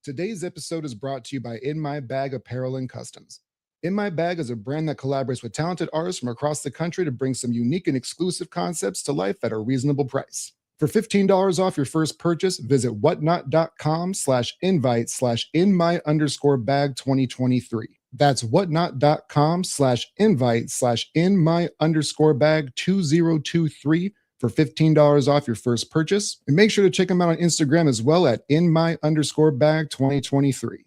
Today's episode is brought to you by In My Bag Apparel and Customs. In My Bag is a brand that collaborates with talented artists from across the country to bring some unique and exclusive concepts to life at a reasonable price. For $15 off your first purchase, visit whatnot.com/invite/inmy_bag 2023. That's whatnot.com/invite/inmy_bag 2023 for $15 off your first purchase. And make sure to check them out on Instagram as well at inmy_bag 2023.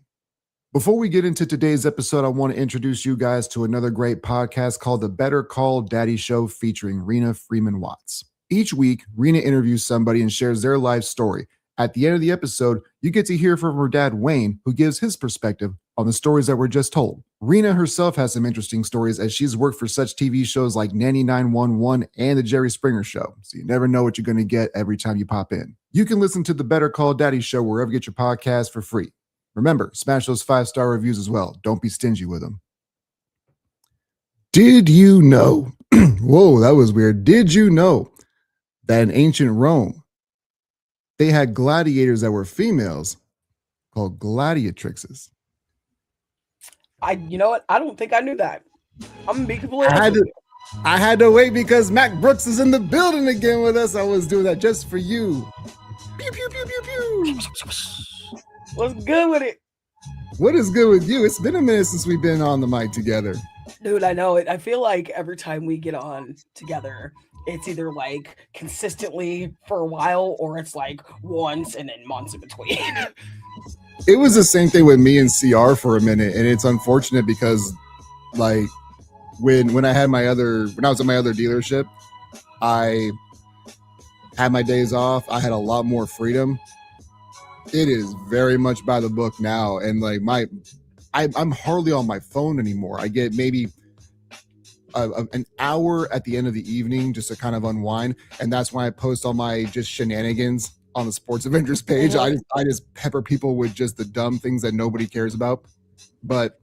Before we get into today's episode, I want to introduce you guys to another great podcast called The Better Call Daddy Show featuring Rena Freeman Watts. Each week, Rena interviews somebody and shares their life story. At the end of the episode, you get to hear from her dad, Wayne, who gives his perspective on the stories that were just told. Rena herself has some interesting stories as she's worked for such TV shows like Nanny 911 and The Jerry Springer Show, so you never know what you're going to get every time you pop in. You can listen to The Better Call Daddy Show wherever you get your podcasts for free. Remember, smash those 5-star reviews as well. Don't be stingy with them. Did you know? Whoa, that was weird. Did you know that in ancient Rome, they had gladiators that were females called gladiatrixes? You know what? I don't think I knew that. I'm gonna be completely honest with you. I had to wait because Mack Brooks is in the building again with us. I was doing that just for you. Pew, pew, pew, pew, pew. What's good with it? What is good with you? It's been a minute since we've been on the mic together. Dude, I know it. I feel like every time we get on together, it's either like consistently for a while or it's like once and then months in between. It was the same thing with me and CR for a minute, and it's unfortunate because like when I was at my other dealership, I had my days off. I had a lot more freedom. It is very much by the book now, and like I'm hardly on my phone anymore. I get maybe an hour at the end of the evening just to kind of unwind, and that's when I post all my just shenanigans on the Sports Avengers page. I just pepper people with just the dumb things that nobody cares about. But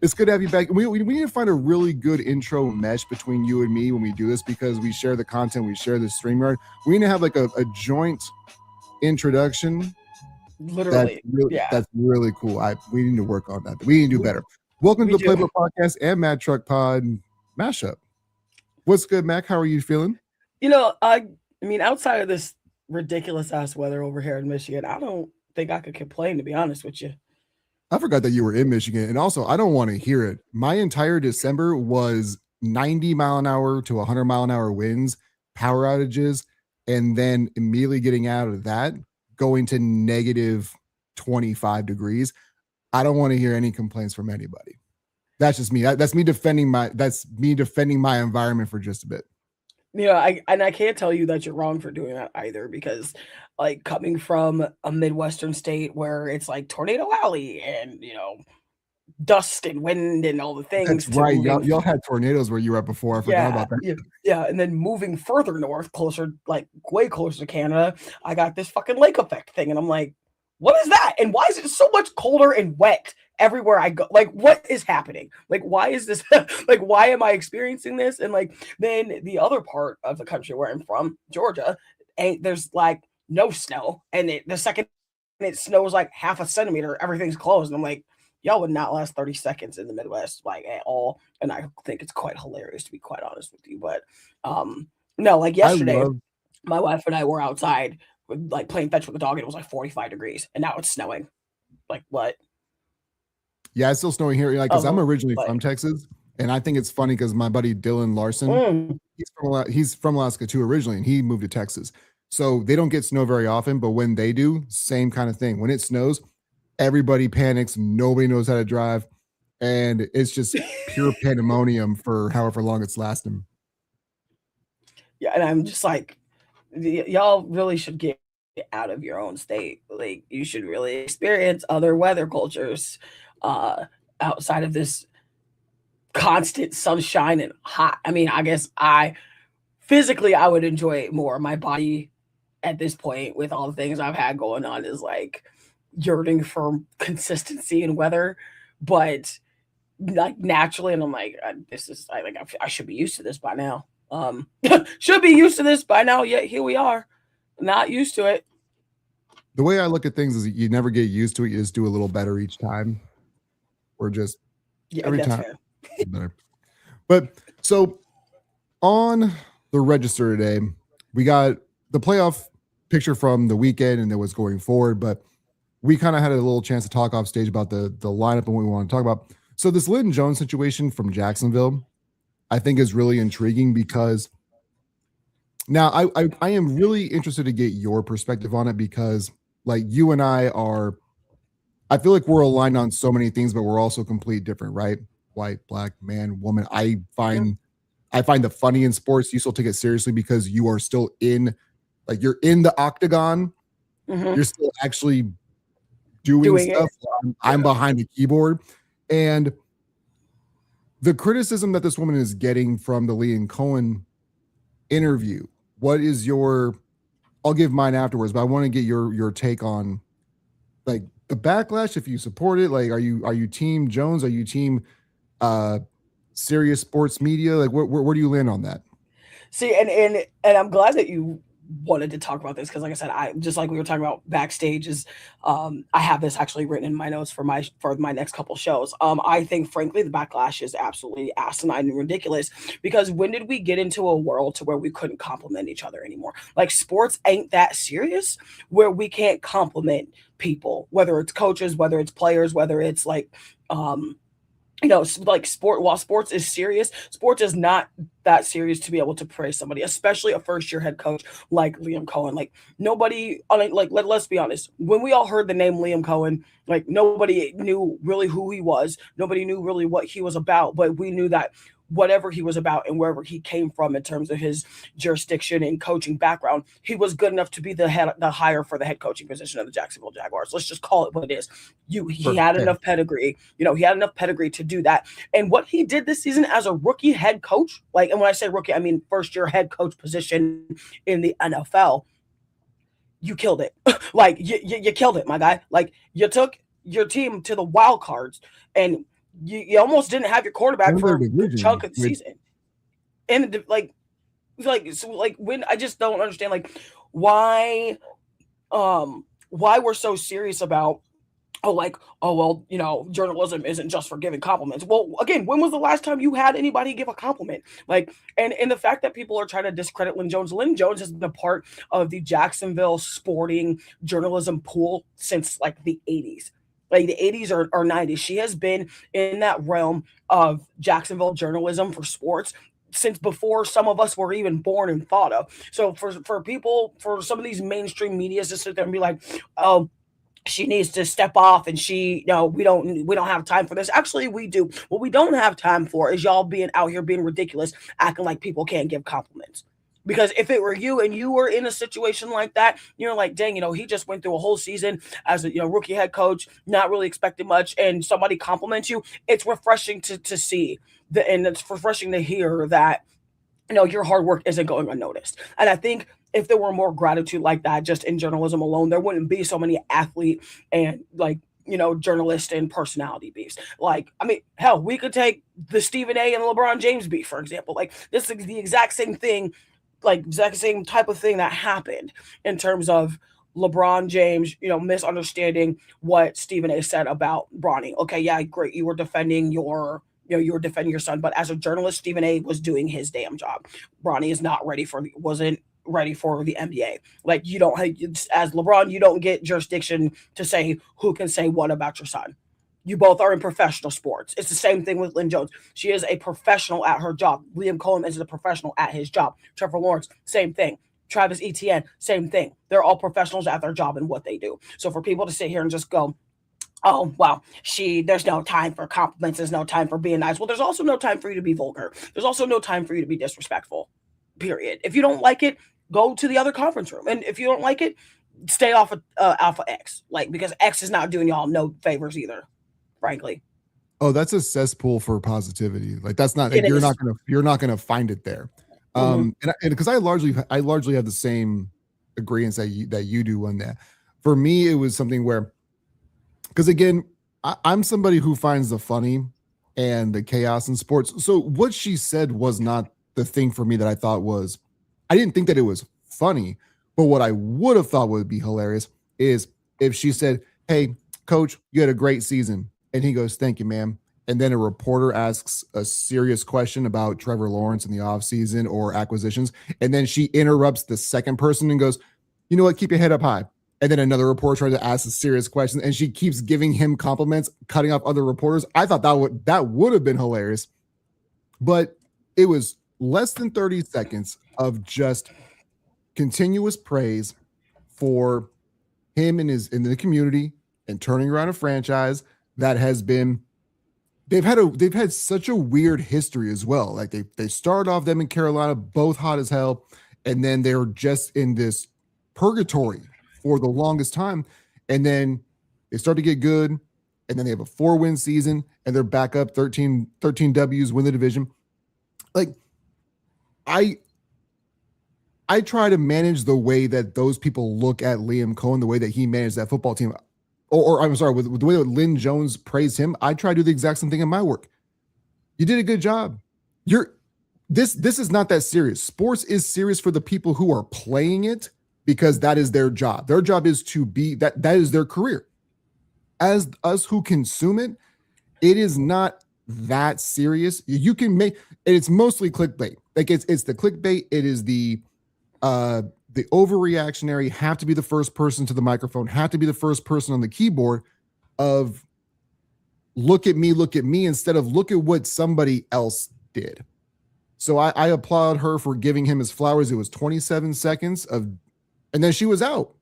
it's good to have you back. We need to find a really good intro mesh between you and me when we do this, because we share the content, we share the StreamYard. We need to have like a joint introduction. Literally, that's really cool. We need to work on that. We need to do better. Welcome to the Playboy Podcast and Mad Truck Pod mashup. What's good, Mac? How are you feeling? You know, I mean, outside of this ridiculous ass weather over here in Michigan, I don't think I could complain, to be honest with you. I forgot that you were in Michigan, and also I don't want to hear it. My entire December was 90 mile an hour to 100 mile an hour winds, power outages, and then immediately getting out of that, going to negative 25 degrees. I don't want to hear any complaints from anybody. That's just me. That's me defending my environment for just a bit. Yeah, I can't tell you that you're wrong for doing that either, because like coming from a Midwestern state where it's like Tornado Alley and, you know, dust and wind and all the things. That's right. Y'all had tornadoes where you were at before. I forgot about that. Yeah. And then moving further north, closer, like way closer to Canada, I got this fucking lake effect thing. And I'm like, what is that? And why is it so much colder and wet everywhere I go? Like, what is happening? Like, why is this? Like, why am I experiencing this? And like, then the other part of the country where I'm from, Georgia, there's like no snow. And the second it snows like half a centimeter, everything's closed. And I'm like, y'all would not last 30 seconds in the Midwest, like at all. And I think it's quite hilarious, to be quite honest with you. But no, like yesterday, my wife and I were outside like playing fetch with the dog, and it was like 45 degrees, and now it's snowing. Like, what? Yeah, it's still snowing here. Like, because I'm originally from Texas, and I think it's funny because my buddy Dylan Larson, he's from Alaska too originally, and he moved to Texas. So they don't get snow very often, but when they do, same kind of thing. When it snows, everybody panics. Nobody knows how to drive, and it's just pure pandemonium for however long it's lasting. Yeah, and I'm just like, y'all really should get out of your own state. Like, you should really experience other weather cultures outside of this constant sunshine and hot. I mean, I guess I would enjoy it more. My body at this point, with all the things I've had going on, is like yearning for consistency in weather, but like naturally, and I'm like, I should be used to this by now. Should be used to this by now, yet here we are, not used to it. the way I look at things is you never get used to it. You just do a little better each time, or just Yeah, every that's time fair. better. But so on the register today, we got the playoff picture from the weekend and then what's going forward. But we kind of had a little chance to talk off stage about the lineup and what we want to talk about. So this Lynn Jones situation from Jacksonville, I think is really intriguing because now I am really interested to get your perspective on it because like you and I feel like we're aligned on so many things, but we're also complete different, right? White, black, man, woman. Mm, I find the funny in sports. You still take it seriously because you are still in, like you're in the octagon. mhm. You're still actually doing Doing it. stuff. I'm Yeah. behind the keyboard, and the criticism that this woman is getting from the Liam Cohen interview. What is your? I'll give mine afterwards, but I want to get your take on like the backlash. If you support it, like are you team Jones? Are you team uh serious sports media? Like where do you land on that? See, and I'm glad that you wanted to talk about this because, like I said, I just like we were talking about backstage is, I have this actually written in my notes for my next couple shows. I think frankly the backlash is absolutely asinine and ridiculous because when did we get into a world to where we couldn't compliment each other anymore? Like sports ain't that serious where we can't compliment people, whether it's coaches, whether it's players, whether it's like. Like while sports is serious, sports is not that serious to be able to praise somebody, especially a first year head coach like Liam Cohen. Like nobody, let's be honest, when we all heard the name Liam Cohen, like nobody knew really who he was, nobody knew really what he was about, but we knew that whatever he was about and wherever he came from in terms of his jurisdiction and coaching background, he was good enough to be the hire for the head coaching position of the Jacksonville Jaguars. Let's just call it what it is. He For had fair. enough pedigree. He had enough pedigree to do that. And what he did this season as a rookie head coach, like, and when I say rookie, I mean first year head coach position in the NFL, you killed it. Like you killed it, my guy. Like you took your team to the wild cards and you almost didn't have your quarterback And for their a good chunk division, of the which season. And like when I just don't understand like why why we're so serious about oh well, journalism isn't just for giving compliments. Well, again, when was the last time you had anybody give a compliment? Like, and the fact that people are trying to discredit Lynn Jones has been a part of the Jacksonville sporting journalism pool since like the 80s. Like the 80s or 90s. She has been in that realm of Jacksonville journalism for sports since before some of us were even born and thought of. So for people, for some of these mainstream medias to sit there and be like, oh, she needs to step off and she no we don't have time for this. Actually, we do. What we don't have time for is y'all being out here being ridiculous, acting like people can't give compliments. Because if it were you and you were in a situation like that, you're like, dang, he just went through a whole season as a rookie head coach, not really expecting much, and somebody compliments you. It's refreshing to see and it's refreshing to hear that your hard work isn't going unnoticed. And I think if there were more gratitude like that just in journalism alone, there wouldn't be so many athlete and like journalist and personality beefs. Like, I mean, hell, we could take the Stephen A and LeBron James beef, for example. Like, this is the exact same thing, like exact same type of thing that happened in terms of LeBron James, misunderstanding what Stephen A said about Bronny. Okay, yeah, great. You were defending your son, but as a journalist, Stephen A was doing his damn job. Bronny is not wasn't ready for the NBA. Like you don't as LeBron, you don't get jurisdiction to say who can say what about your son. You both are in professional sports. It's the same thing with Lynn Jones. She is a professional at her job. Liam Cohen is a professional at his job. Trevor Lawrence, same thing. Travis Etienne, same thing. They're all professionals at their job and what they do. So for people to sit here and just go, oh well, there's no time for compliments, there's no time for being nice. Well, there's also no time for you to be vulgar. There's also no time for you to be disrespectful. Period. If you don't like it, go to the other conference room. And if you don't like it, stay off of Alpha X. Like, because X is not doing y'all no favors either, frankly. oh, that's a cesspool for positivity. Like that's not It like, is. you're not gonna find it there. Mm-hmm. And because I largely have the same agreements that you do on that. For me, it was something where because again, I'm somebody who finds the funny and the chaos in sports. So what she said was not the thing for me that I thought was. I didn't think that it was funny, but what I would have thought would be hilarious is if she said, "Hey, coach, you had a great season," and he goes, "Thank you, ma'am." And then a reporter asks a serious question about Trevor Lawrence in the offseason or acquisitions. And then she interrupts the second person and goes, "You know what? Keep your head up high." And then another reporter tries to ask a serious question, and she keeps giving him compliments, cutting off other reporters. I thought that would have been hilarious. But it was less than 30 seconds of just continuous praise for him and his in the community and turning around a franchise that has been they've had such a weird history as well. Like they started off them in Carolina both hot as hell, and then they were just in this purgatory for the longest time, and then they start to get good, and then they have a 4-win season, and they're back up 13 W's, win the division. Like I try to manage the way that those people look at Liam Cohen, the way that he managed that football team. Or I'm sorry, with the way that Lynn Jones praised him, I try to do the exact same thing in my work. You did a good job. This is not that serious. Sports is serious for the people who are playing it because that is their job. Their job is to be that is their career. As us who consume it, it is not that serious. You can make it's mostly clickbait. Like it's the clickbait. It is the overreactionary, have to be the first person to the microphone, have to be the first person on the keyboard of look at me instead of look at what somebody else did. So I applaud her for giving him his flowers. It was 27 seconds and then she was out.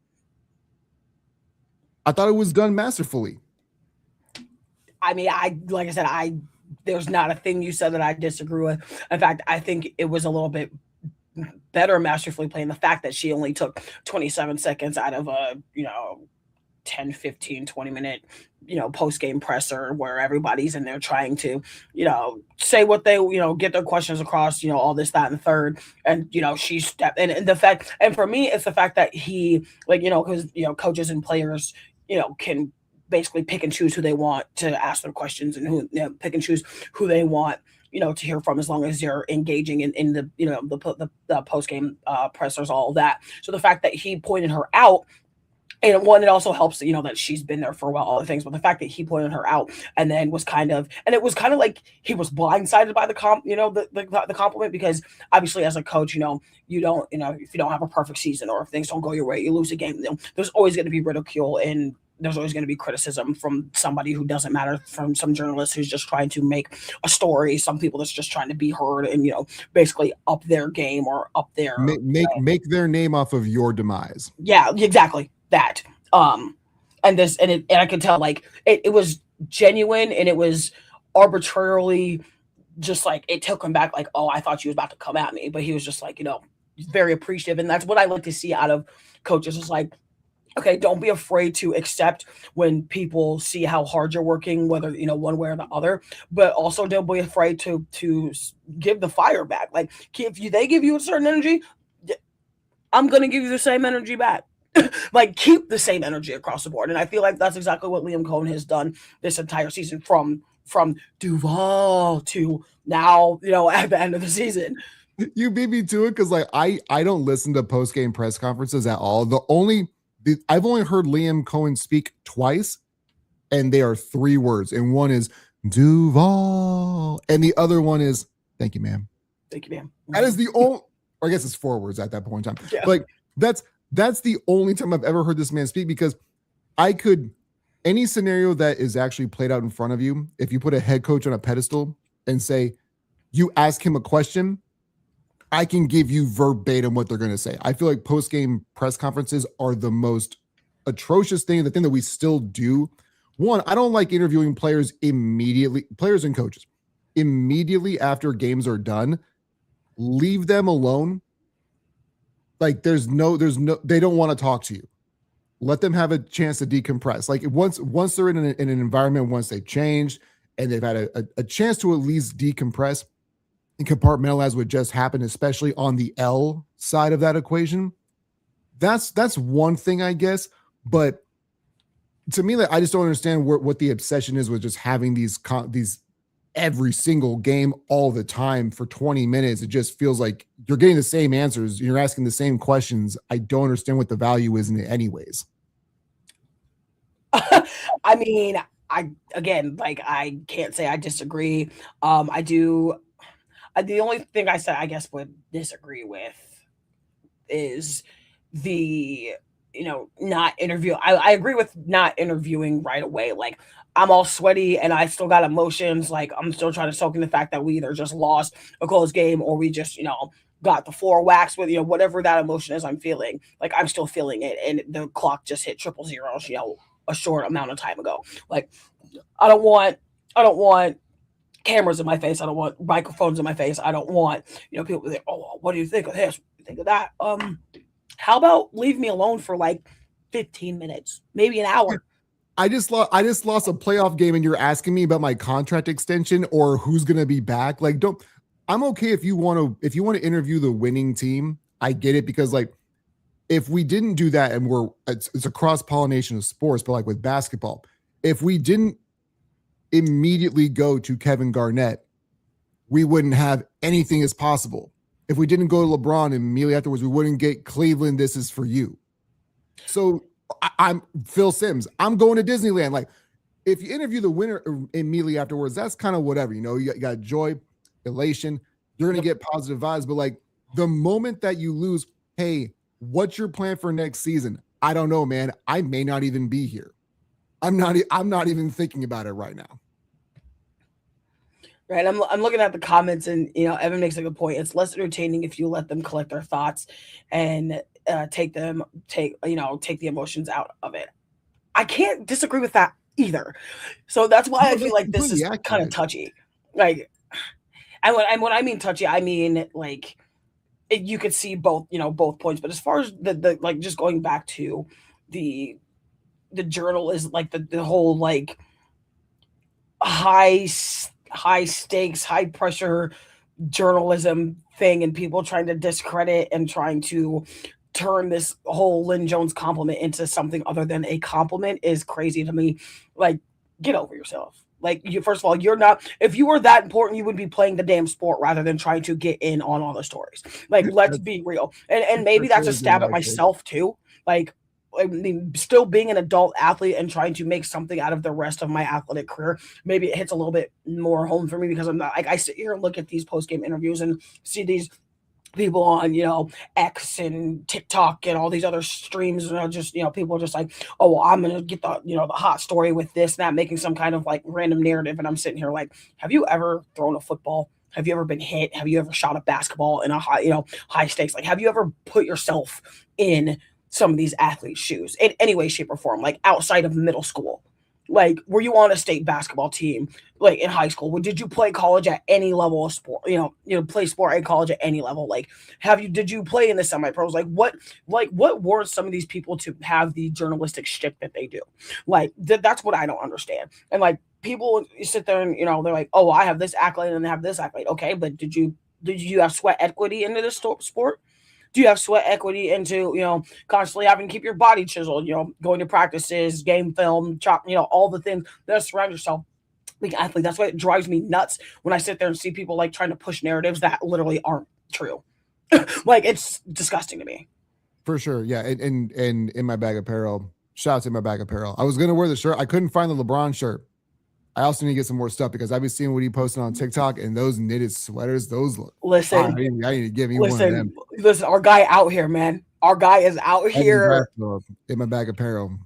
I thought it was done masterfully. I mean, like I said, there's not a thing you said that I disagree with. In fact, I think it was a little bit better masterfully playing. The fact that she only took 27 seconds out of a 10, 15, 20 minute post-game presser where everybody's in there trying to say what they get their questions across, all this, that, and the third. And she stepped and the fact, and for me it's the fact that he because coaches and players can basically pick and choose who they want to ask their questions and who pick and choose who they want to hear from, as long as you're engaging in the the post game pressers, all of that. So the fact that he pointed her out, and one, it also helps that she's been there for a while, all the things, but the fact that he pointed her out and then it was kind of like he was blindsided by the the compliment, because obviously as a coach, you don't if you don't have a perfect season or if things don't go your way, you lose a game, there's always going to be ridicule and there's always going to be criticism from somebody who doesn't matter, from some journalist who's just trying to make a story, some people that's just trying to be heard and basically up their game or up their make their name off of your demise. Yeah, exactly that. And I could tell like it was genuine, and it was arbitrarily just like it took him back, like, oh, I thought she was about to come at me, but he was just like very appreciative, and that's what I like to see out of coaches. Is like, okay, don't be afraid to accept when people see how hard you're working, whether one way or the other. But also don't be afraid to give the fire back. Like if they give you a certain energy, I'm gonna give you the same energy back. Like keep the same energy across the board. And I feel like that's exactly what Liam Cohen has done this entire season, from Duval to now, at the end of the season. You beat me to it because like I don't listen to post game press conferences at all. I've only heard Liam Cohen speak twice, and they are 3 words. And one is Duval, and the other one is "Thank you, ma'am." Thank you, ma'am. That is the only, or I guess it's 4 words at that point in time. Yeah. Like that's the only time I've ever heard this man speak, because any scenario that is actually played out in front of you, if you put a head coach on a pedestal and say, you ask him a question, I can give you verbatim what they're going to say. I feel like post-game press conferences are the most atrocious thing, the thing that we still do. One, I don't like interviewing players and coaches immediately after games are done. Leave them alone. Like they don't want to talk to you. Let them have a chance to decompress. Like once they're in an environment, once they've changed and they've had a chance to at least decompress and compartmentalize what just happened, especially on the L side of that equation. That's one thing, I guess. But to me, like, I just don't understand what the obsession is with just having these every single game all the time for 20 minutes. It just feels like you're getting the same answers. You're asking the same questions. I don't understand what the value is in it anyways. I mean, I again, like I can't say I disagree. I do. The only thing I said I guess would disagree with is the not interview. I agree with not interviewing right away. Like I'm all sweaty and I still got emotions. Like I'm still trying to soak in the fact that we either just lost a close game or we just got the floor waxed with whatever that emotion is I'm feeling. Like I'm still feeling it, and the clock just hit triple zeros. A short amount of time ago. Like I don't want cameras in my face. I don't want microphones in my face. I don't want people to think, oh, what do you think of this? What do you think of that? How about leave me alone for like 15 minutes, maybe an hour? I just lost a playoff game and you're asking me about my contract extension or who's going to be back. Like don't I'm okay if you want to interview the winning team. I get it because like if we didn't do that and it's a cross-pollination of sports, but like with basketball, if we didn't immediately go to Kevin Garnett, we wouldn't have anything as possible. If we didn't go to LeBron immediately afterwards, we wouldn't get Cleveland. This is for you. So I'm Phil Simms. I'm going to Disneyland. Like, if you interview the winner immediately afterwards, that's kind of whatever. You got joy, elation. You're going to get positive vibes. But like the moment that you lose, hey, what's your plan for next season? I don't know, man. I may not even be here. I'm not even thinking about it right now. Right. I'm looking at the comments, and Evan makes a good point. It's less entertaining if you let them collect their thoughts and take the emotions out of it. I can't disagree with that either. So that's why I No, feel that's like this completely is kind of accurate. touchy. Like, and when I mean touchy, I mean like you could see both points. But as far as the like just going back to the the journal is like the whole like high stakes, high pressure journalism thing, and people trying to discredit and trying to turn this whole Lynn Jones compliment into something other than a compliment is crazy to me. Like, get over yourself. Like, you first of all, you're not. If you were that important, you would be playing the damn sport rather than trying to get in on all the stories. Like, let's That's be real. And maybe for that's sure a is in stab at my take. myself too. Like, I mean, still being an adult athlete and trying to make something out of the rest of my athletic career, maybe it hits a little bit more home for me because I'm not like I sit here and look at these post game interviews and see these people on X and TikTok and all these other streams, just people just like, oh well, I'm gonna get the hot story with this and that, making some kind of like random narrative, and I'm sitting here like, have you ever thrown a football? Have you ever been hit? Have you ever shot a basketball in a high stakes? Like, have you ever put yourself in some of these athletes' shoes in any way, shape, or form? Like outside of middle school, like were you on a state basketball team like in high school? Did you play college at any level of sport? Play sport at college at any level? Like, did you play in the semi pros? Like what warrants some of these people to have the journalistic shtick that they do? Like that's what I don't understand. And like people sit there and they're like, oh, I have this accolade and I have this accolade. Okay, but did you have sweat equity into this sport? Do you have sweat equity into constantly having to keep your body chiseled, going to practices, game film, chop, all the things that surround yourself like athlete? That's why it drives me nuts when I sit there and see people like trying to push narratives that literally aren't true. Like it's disgusting to me. For sure. Yeah. And in my bag apparel, shout out to my bag apparel. I was gonna wear the shirt. I couldn't find the LeBron shirt. I also need to get some more stuff because I've been seeing what he posted on TikTok, and those knitted sweaters, those look fire. Listen, I need to give me one of listen, them. listen. Our guy out here, man. Our guy is out Evan here. Grassfield in my bag apparel.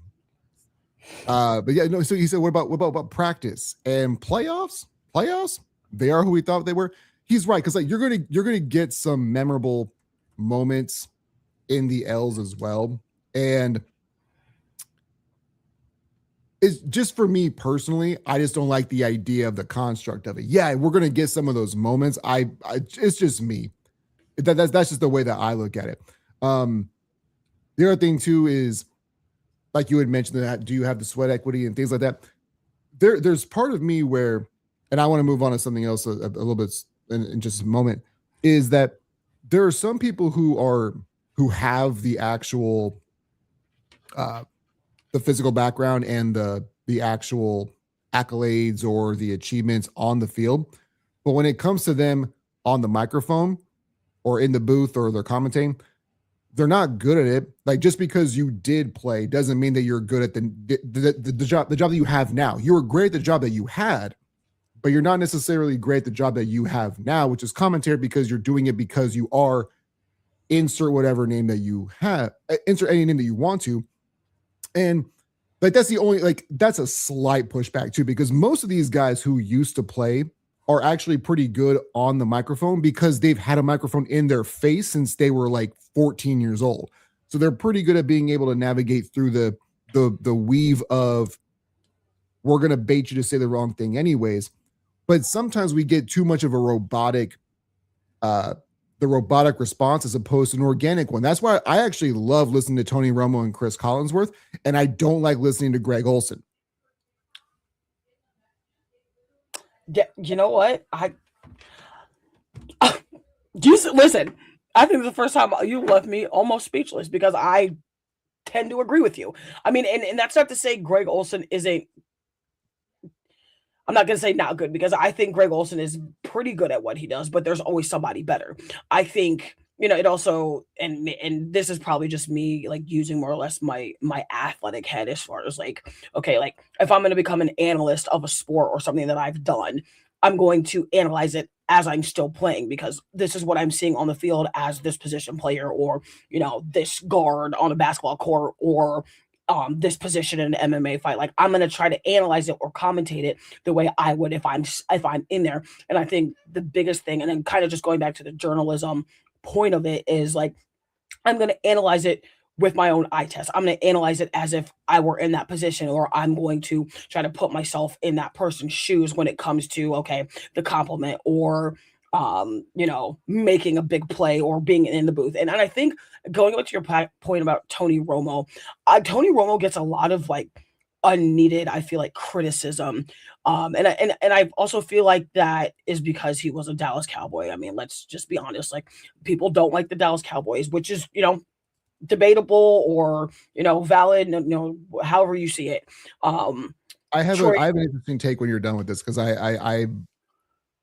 But yeah, no. So he said, what about practice and playoffs? Playoffs? They are who we thought they were. He's right because like you're gonna get some memorable moments in the L's as well, and it's just for me personally. I just don't like the idea of the construct of it. Yeah, we're gonna get some of those moments. It's just me. That's just the way that I look at it. Um, the other thing too is like you had mentioned that do you have the sweat equity and things like that. There's part of me where, and I want to move on to something else a little bit in just a moment, is that there are some people who have the actual uh the physical background and the actual accolades or the achievements on the field. But when it comes to them on the microphone or in the booth or they're commentating, they're not good at it. Like just because you did play doesn't mean that you're good at the job that you have now. You were great at the job that you had, but you're not necessarily great at the job that you have now, which is commentary because you're doing it because you are insert whatever name that you have, insert any name that you want to. And like that's the only like that's a slight pushback too, because most of these guys who used to play are actually pretty good on the microphone because they've had a microphone in their face since they were like 14 years old. So they're pretty good at being able to navigate through the weave of we're gonna bait you to say the wrong thing anyways. But sometimes we get too much of a robotic the robotic response as opposed to an organic one. That's why I actually love listening to Tony Romo and Chris Collinsworth, and I don't like listening to Greg Olson. Yeah, you know what? Listen. I think the first time you left me almost speechless because I tend to agree with you. I mean, and that's not to say Greg Olson isn't. I'm not going to say not good because I think Greg Olson is pretty good at what he does, but there's always somebody better. I think it also and this is probably just me like using more or less my athletic head as far as like okay, like if I'm going to become an analyst of a sport or something that I've done, I'm going to analyze it as I'm still playing because this is what I'm seeing on the field as this position player or this guard on a basketball court or this position in an MMA fight. Like I'm going to try to analyze it or commentate it the way I would if I'm in there. And I think the biggest thing, and then kind of just going back to the journalism point of it, is like I'm going to analyze it with my own eye test. I'm going to analyze it as if I were in that position, or I'm going to try to put myself in that person's shoes when it comes to, okay, the compliment or, making a big play or being in the booth. And I think going back to your point about Tony Romo, Tony Romo gets a lot of like unneeded, I feel like, criticism. And I also feel like that is because he was a Dallas Cowboy. I mean, let's just be honest. Like people don't like the Dallas Cowboys, which is, debatable or valid, however you see it. I have an interesting take when you're done with this because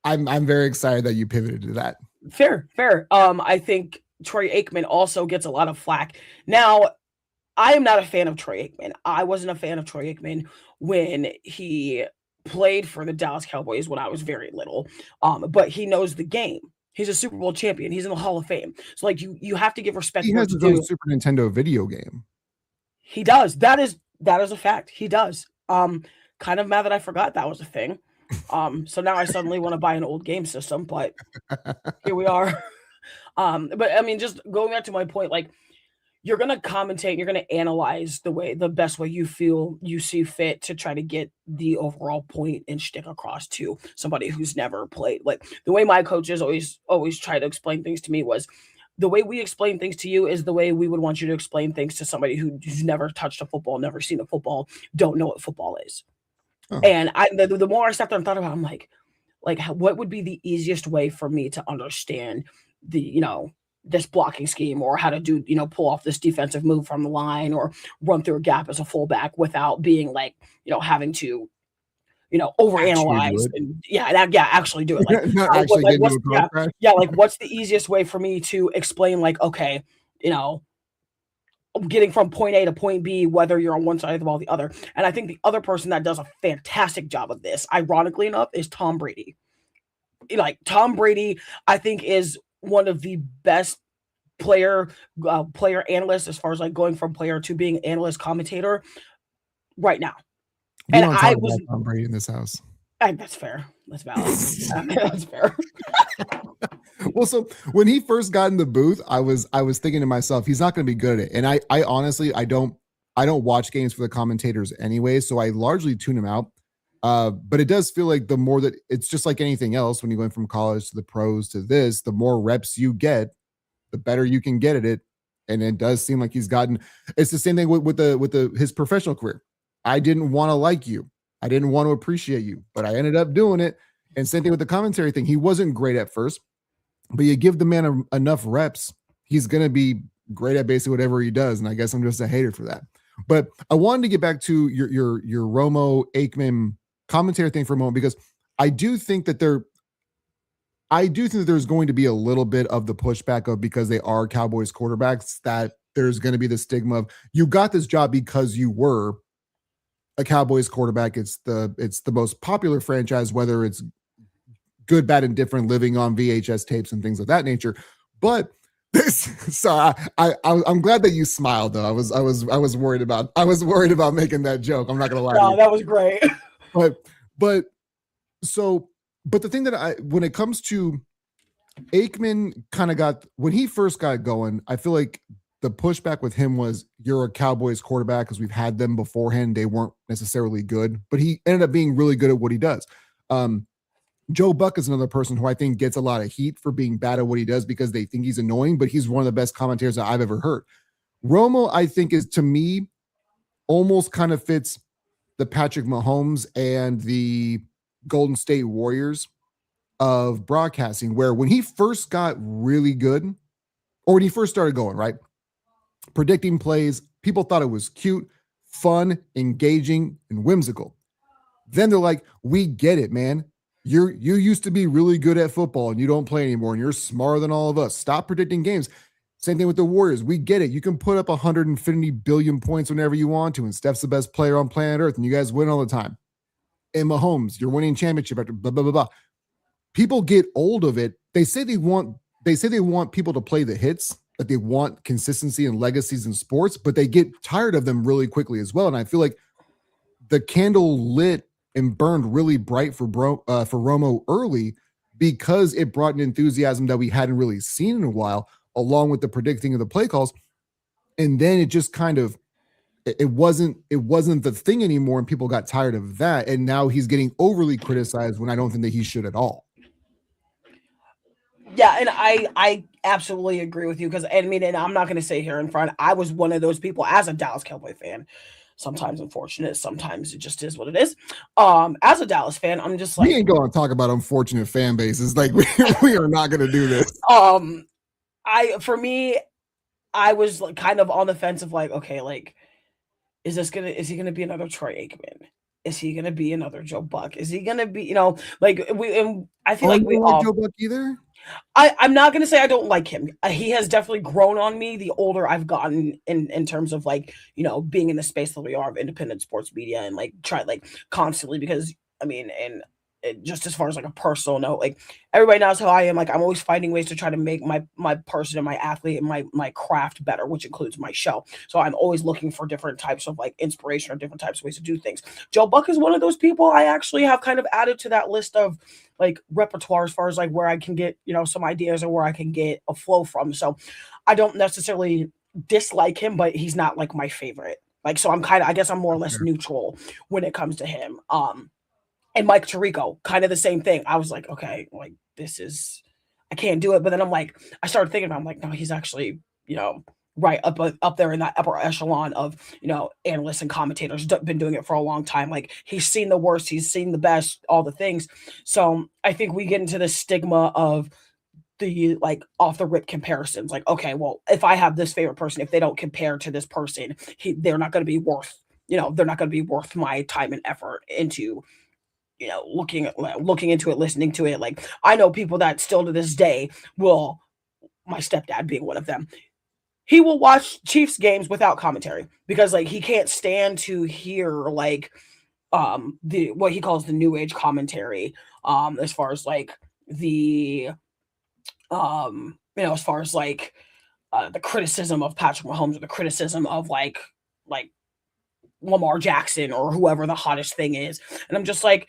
I'm very excited that you pivoted to that. Fair. I think Troy Aikman also gets a lot of flack. Now, I am not a fan of Troy Aikman. I wasn't a fan of Troy Aikman when he played for the Dallas Cowboys when I was very little. But he knows the game. He's a Super Bowl champion. He's in the Hall of Fame. So like you have to give respect. He has his own Super Nintendo video game. He does. That is a fact. He does. Kind of mad that I forgot that was a thing. So now I suddenly want to buy an old game system, but here we are. But I mean, just going back to my point, like you're gonna commentate, you're gonna analyze the best way you feel you see fit to try to get the overall point and shtick across to somebody who's never played. Like the way my coaches always try to explain things to me was the way we explain things to you is the way we would want you to explain things to somebody who's never touched a football, never seen a football, don't know what football is. Oh. And the more I sat there and thought about it, I'm like what would be the easiest way for me to understand the this blocking scheme or how to do pull off this defensive move from the line or run through a gap as a fullback without being like having to overanalyze and actually do it. Like, not actually get into a car crash. Like what's the easiest way for me to explain like, okay, getting from point A to point B, whether you're on one side of the ball or the other. And I think the other person that does a fantastic job of this, ironically enough, is Tom Brady. Like Tom Brady, I think is one of the best player analysts as far as like going from player to being analyst commentator right now. We and I was Tom Brady in this house. That's fair. That's valid. That's fair. Well, so when he first got in the booth, I was thinking to myself, he's not going to be good at it. And I honestly, I don't watch games for the commentators anyway, so I largely tune them out. But it does feel like the more that it's just like anything else, when you went from college to the pros to this, the more reps you get, the better you can get at it. And it does seem like he's gotten. It's the same thing with his professional career. I didn't want to like you. I didn't want to appreciate you, but I ended up doing it. And same thing with the commentary thing. He wasn't great at first, but you give the man enough reps, he's going to be great at basically whatever he does. And I guess I'm just a hater for that. But I wanted to get back to your Romo Aikman commentary thing for a moment, because I do think that I do think that there's going to be a little bit of the pushback of because they are Cowboys quarterbacks that there's going to be the stigma of you got this job because you were a Cowboys quarterback. It's the most popular franchise, whether it's good, bad, and different, living on VHS tapes and things of that nature. But this, so I'm glad that you smiled though. I was worried about making that joke. I'm not gonna lie to No, you. that was great. But but so but the thing that when it comes to Aikman kind of got when he first got going, I feel like the pushback with him was you're a Cowboys quarterback because we've had them beforehand. They weren't necessarily good, but he ended up being really good at what he does. Um, Joe Buck is another person who I think gets a lot of heat for being bad at what he does because they think he's annoying, but he's one of the best commentators that I've ever heard. Romo, I think, is to me almost kind of fits the Patrick Mahomes and the Golden State Warriors of broadcasting, where when he first got really good, or when he first started going, right, predicting plays, people thought it was cute, fun, engaging, and whimsical. Then they're like, we get it, man. You used to be really good at football and you don't play anymore, and you're smarter than all of us. Stop predicting games. Same thing with the Warriors. We get it. You can put up 150 billion points whenever you want to, and Steph's the best player on planet Earth, and you guys win all the time. And Mahomes, you're winning championship after blah blah blah blah. People get old of it. They say they want people to play the hits, that they want consistency and legacies in sports, but they get tired of them really quickly as well. And I feel like the candle lit and burned really bright for Romo early because it brought an enthusiasm that we hadn't really seen in a while, along with the predicting of the play calls. And then it just kind of it wasn't the thing anymore, and people got tired of that. And now he's getting overly criticized when I don't think that he should at all. Yeah, and I absolutely agree with you because I mean, and I'm not going to say here in front. I was one of those people as a Dallas Cowboy fan. Sometimes unfortunate, sometimes it just is what it is. As a Dallas fan, I'm just We like, ain't going to talk about unfortunate fan bases. Like we are not going to do this. for me, I was like kind of on the fence of like, okay, like, is he gonna be another Troy Aikman? Is he gonna be another Joe Buck? Is he gonna be, like and I feel Oh, like you we don't like all Joe Buck either? I'm not gonna say I don't like him. He has definitely grown on me the older I've gotten in terms of like being in the space that we are of independent sports media and like try like constantly because I mean and just as far as like a personal note, like everybody knows how I am. Like I'm always finding ways to try to make my person and my athlete and my craft better, which includes my show. So I'm always looking for different types of like inspiration or different types of ways to do things. Joe Buck is one of those people I actually have kind of added to that list of like repertoire as far as like where I can get, some ideas or where I can get a flow from. So I don't necessarily dislike him, but he's not like my favorite. Like, so I guess I'm more or less Okay. neutral when it comes to him. And Mike Tirico, kind of the same thing. I was like, okay, like I can't do it. But then I started thinking about, I'm like, no, he's actually, right up there in that upper echelon of, analysts and commentators, been doing it for a long time. Like he's seen the worst, he's seen the best, all the things. So I think we get into the stigma of the like off the rip comparisons. Like, okay, well, if I have this favorite person, if they don't compare to this person, they're not going to be worth, they're not going to be worth my time and effort into looking into it, listening to it. Like I know people that still to this day will, my stepdad being one of them, he will watch Chiefs games without commentary because like he can't stand to hear like the what he calls the new age commentary as far as like the as far as like the criticism of Patrick Mahomes or the criticism of like Lamar Jackson or whoever the hottest thing is. And I'm just like,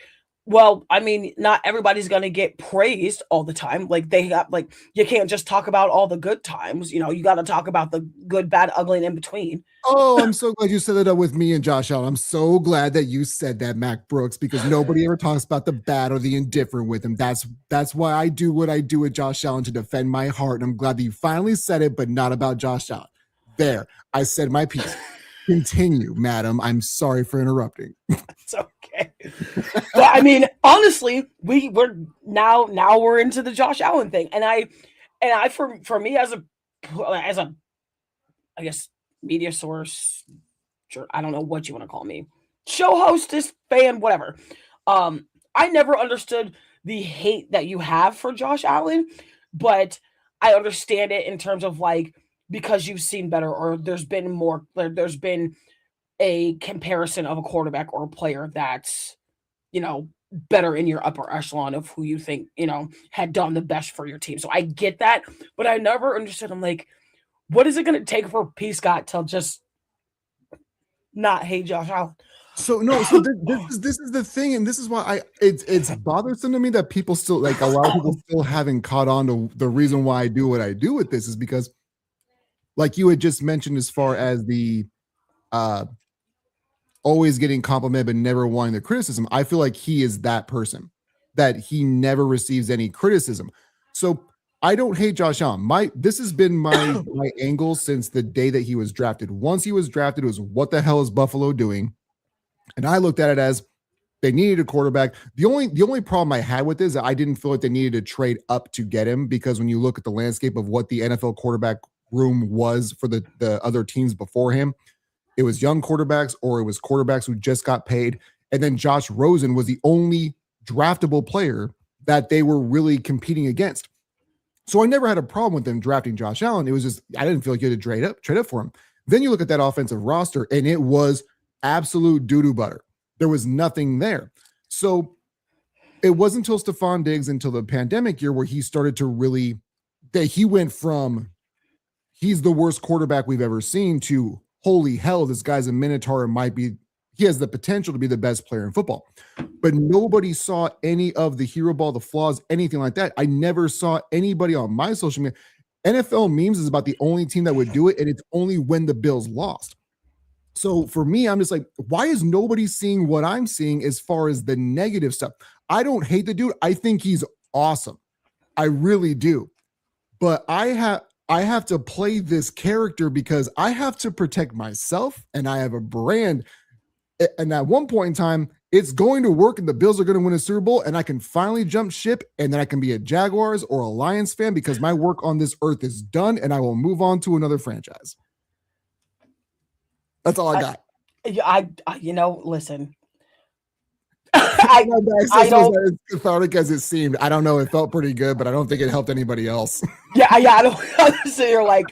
well, I mean, not everybody's going to get praised all the time. Like they got like you can't just talk about all the good times, you got to talk about the good, bad, ugly and in between. Oh, I'm so glad you set it up with me and Josh Allen. I'm so glad that you said that, Mac Brooks, because nobody ever talks about the bad or the indifferent with him. That's why I do what I do with Josh Allen to defend my heart. And I'm glad that you finally said it, but not about Josh Allen. There, I said my piece. Continue, madam. I'm sorry for interrupting. It's okay. But I mean, honestly, we're we're into the Josh Allen thing. And I for me as a I guess media source, sure, I don't know what you want to call me. Show hostess, fan, whatever. I never understood the hate that you have for Josh Allen, but I understand it in terms of like because you've seen better or there's been a comparison of a quarterback or a player that's, better in your upper echelon of who you think, had done the best for your team. So I get that, but I never understood. I'm like, what is it going to take for P. Scott to just not hate Josh Allen? So no, so this is the thing, and this is why it's bothersome to me that people still like a lot of people still haven't caught on to the reason why I do what I do with this is because, like you had just mentioned, as far as the always getting complimented but never wanting the criticism, I feel like he is that person that he never receives any criticism. So I don't hate Josh Allen. This has been my angle since the day that he was drafted. Once he was drafted, it was what the hell is Buffalo doing? And I looked at it as they needed a quarterback. The only problem I had with this is that I didn't feel like they needed to trade up to get him, because when you look at the landscape of what the NFL quarterback room was for the other teams before him, it was young quarterbacks or it was quarterbacks who just got paid. And then Josh Rosen was the only draftable player that they were really competing against. So I never had a problem with them drafting Josh Allen. It was just I didn't feel like you had to trade up for him. Then you look at that offensive roster and it was absolute doo-doo butter. There was nothing there. So it wasn't until Stephon Diggs, until the pandemic year, where he started to really, that he went from he's the worst quarterback we've ever seen to holy hell, this guy's a minotaur and he has the potential to be the best player in football. But nobody saw any of the hero ball, the flaws, anything like that. I never saw anybody on my social media. NFL memes is about the only team that would do it, and it's only when the Bills lost. So for me, I'm just like, why is nobody seeing what I'm seeing as far as the negative stuff? I don't hate the dude. I think he's awesome. I really do. But I have to play this character because I have to protect myself and I have a brand. And at one point in time, it's going to work and the Bills are going to win a Super Bowl and I can finally jump ship and then I can be a Jaguars or a Lions fan because my work on this earth is done and I will move on to another franchise. That's all I got. Listen. I don't, as cathartic as it seemed. I don't know. It felt pretty good, but I don't think it helped anybody else. Yeah. I don't. So you're like,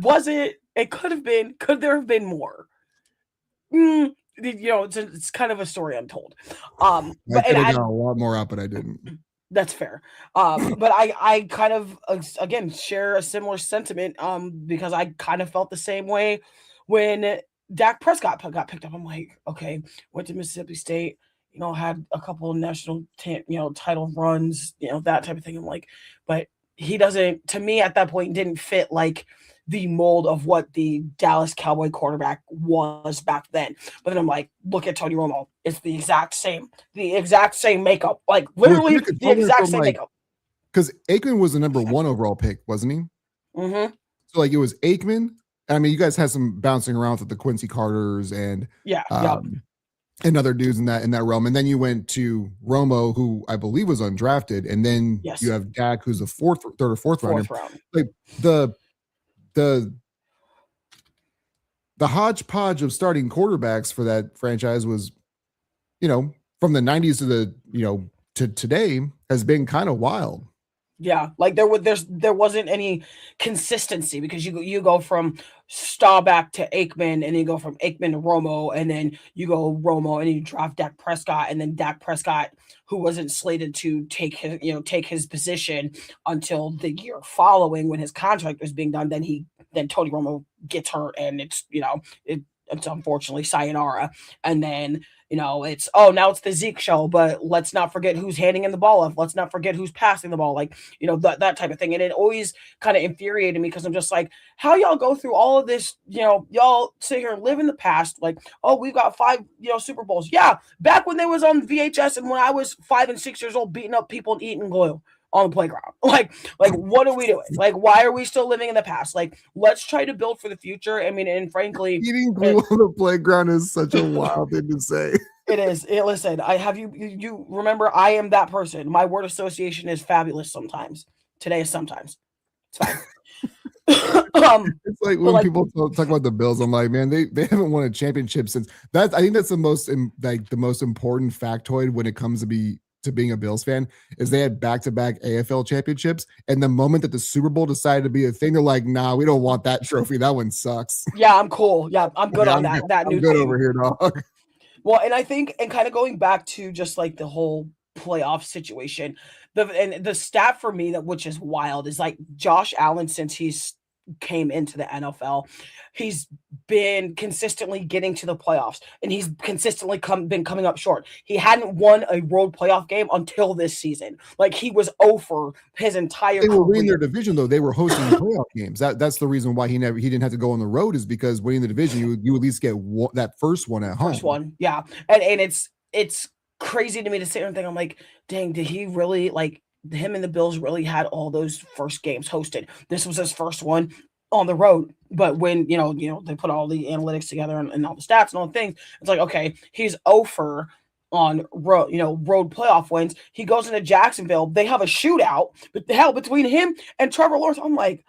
was it? It could have been. Could there have been more? It's kind of a story untold. I could have got a lot more out, but I didn't. That's fair. But I kind of again share a similar sentiment. Because I kind of felt the same way when Dak Prescott got picked up. I'm like, okay, went to Mississippi State, had a couple of national, title runs, that type of thing. I'm like, but he doesn't, to me at that point, didn't fit like the mold of what the Dallas Cowboy quarterback was back then. But then I'm like, look at Tony Romo. It's the exact same makeup. Like literally the exact same makeup. Because Aikman was the number 1 overall pick, wasn't he? Mm-hmm. So like it was Aikman. I mean, you guys had some bouncing around with the Quincy Carters and and other dudes in that realm. And then you went to Romo, who I believe was undrafted, and then you have Dak, who's a third or fourth rounder. Like the hodgepodge of starting quarterbacks for that franchise was, from the 90s to to today has been kind of wild. Yeah, like there wasn't any consistency because you go from Staubach to Aikman, and then you go from Aikman to Romo, and then you go Romo, and you draft Dak Prescott, and then Dak Prescott, who wasn't slated to take his position until the year following when his contract was being done. Then Tony Romo gets hurt, and it's it's unfortunately sayonara, and then. Now it's the Zeke show, but let's not forget who's handing in the ball off. Let's not forget who's passing the ball, like, that type of thing. And it always kind of infuriated me because I'm just like, how y'all go through all of this, y'all sit here and live in the past. Like, oh, we've got 5, Super Bowls. Yeah. Back when they was on VHS and when I was 5 and 6 years old, beating up people and eating glue on the playground. Like what are we doing? Like, why are we still living in the past? Like, let's try to build for the future. I mean, and frankly, eating glue on the playground is such a wild thing to say. It is. Listen, you remember, I am that person. My word association is fabulous sometimes. Today is sometimes. It's fine. It's like when people talk about the Bills, I'm like, man, they haven't won a championship since that. I think that's the most important factoid when it comes to to being a Bills fan is they had back-to-back AFL championships, and the moment that the Super Bowl decided to be a thing, they're like, "Nah, we don't want that trophy. That one sucks." Yeah, I'm cool. Yeah, I'm good Yeah, on that I'm new good thing. over here, dog. Well, and I think, and kind of going back to just like the whole playoff situation, the stat for me that which is wild is like Josh Allen since he's came into the NFL, he's been consistently getting to the playoffs, and he's consistently been coming up short. He hadn't won a road playoff game until this season. Like he was over his entire They were career. winning their division though. They were hosting playoff games. That's the reason why he didn't have to go on the road, is because winning the division, you at least get that first one at home. First one, yeah, and it's crazy to me to sit here and think, I'm like, dang, did he really, like, him and the Bills really had all those first games hosted? This was his first one on the road. But when they put all the analytics together and all the stats and all the things, it's like, okay, he's over on road playoff wins. He goes into Jacksonville, they have a shootout, but the hell between him and Trevor Lawrence, I'm like,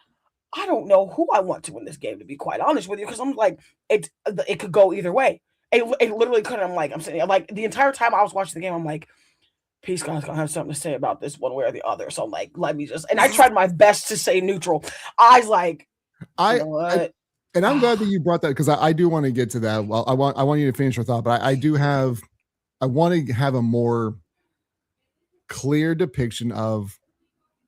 I don't know who I want to win this game, to be quite honest with you, because I'm like, it could go either way. It literally couldn't. I'm sitting like the entire time I was watching the game, I'm like, Peace God's gonna have something to say about this one way or the other. So I'm like, let me just, and I tried my best to say neutral. I was like, you know what? And I'm glad that you brought that, because I do want to get to that. Well, I want you to finish your thought, but I want to have a more clear depiction of.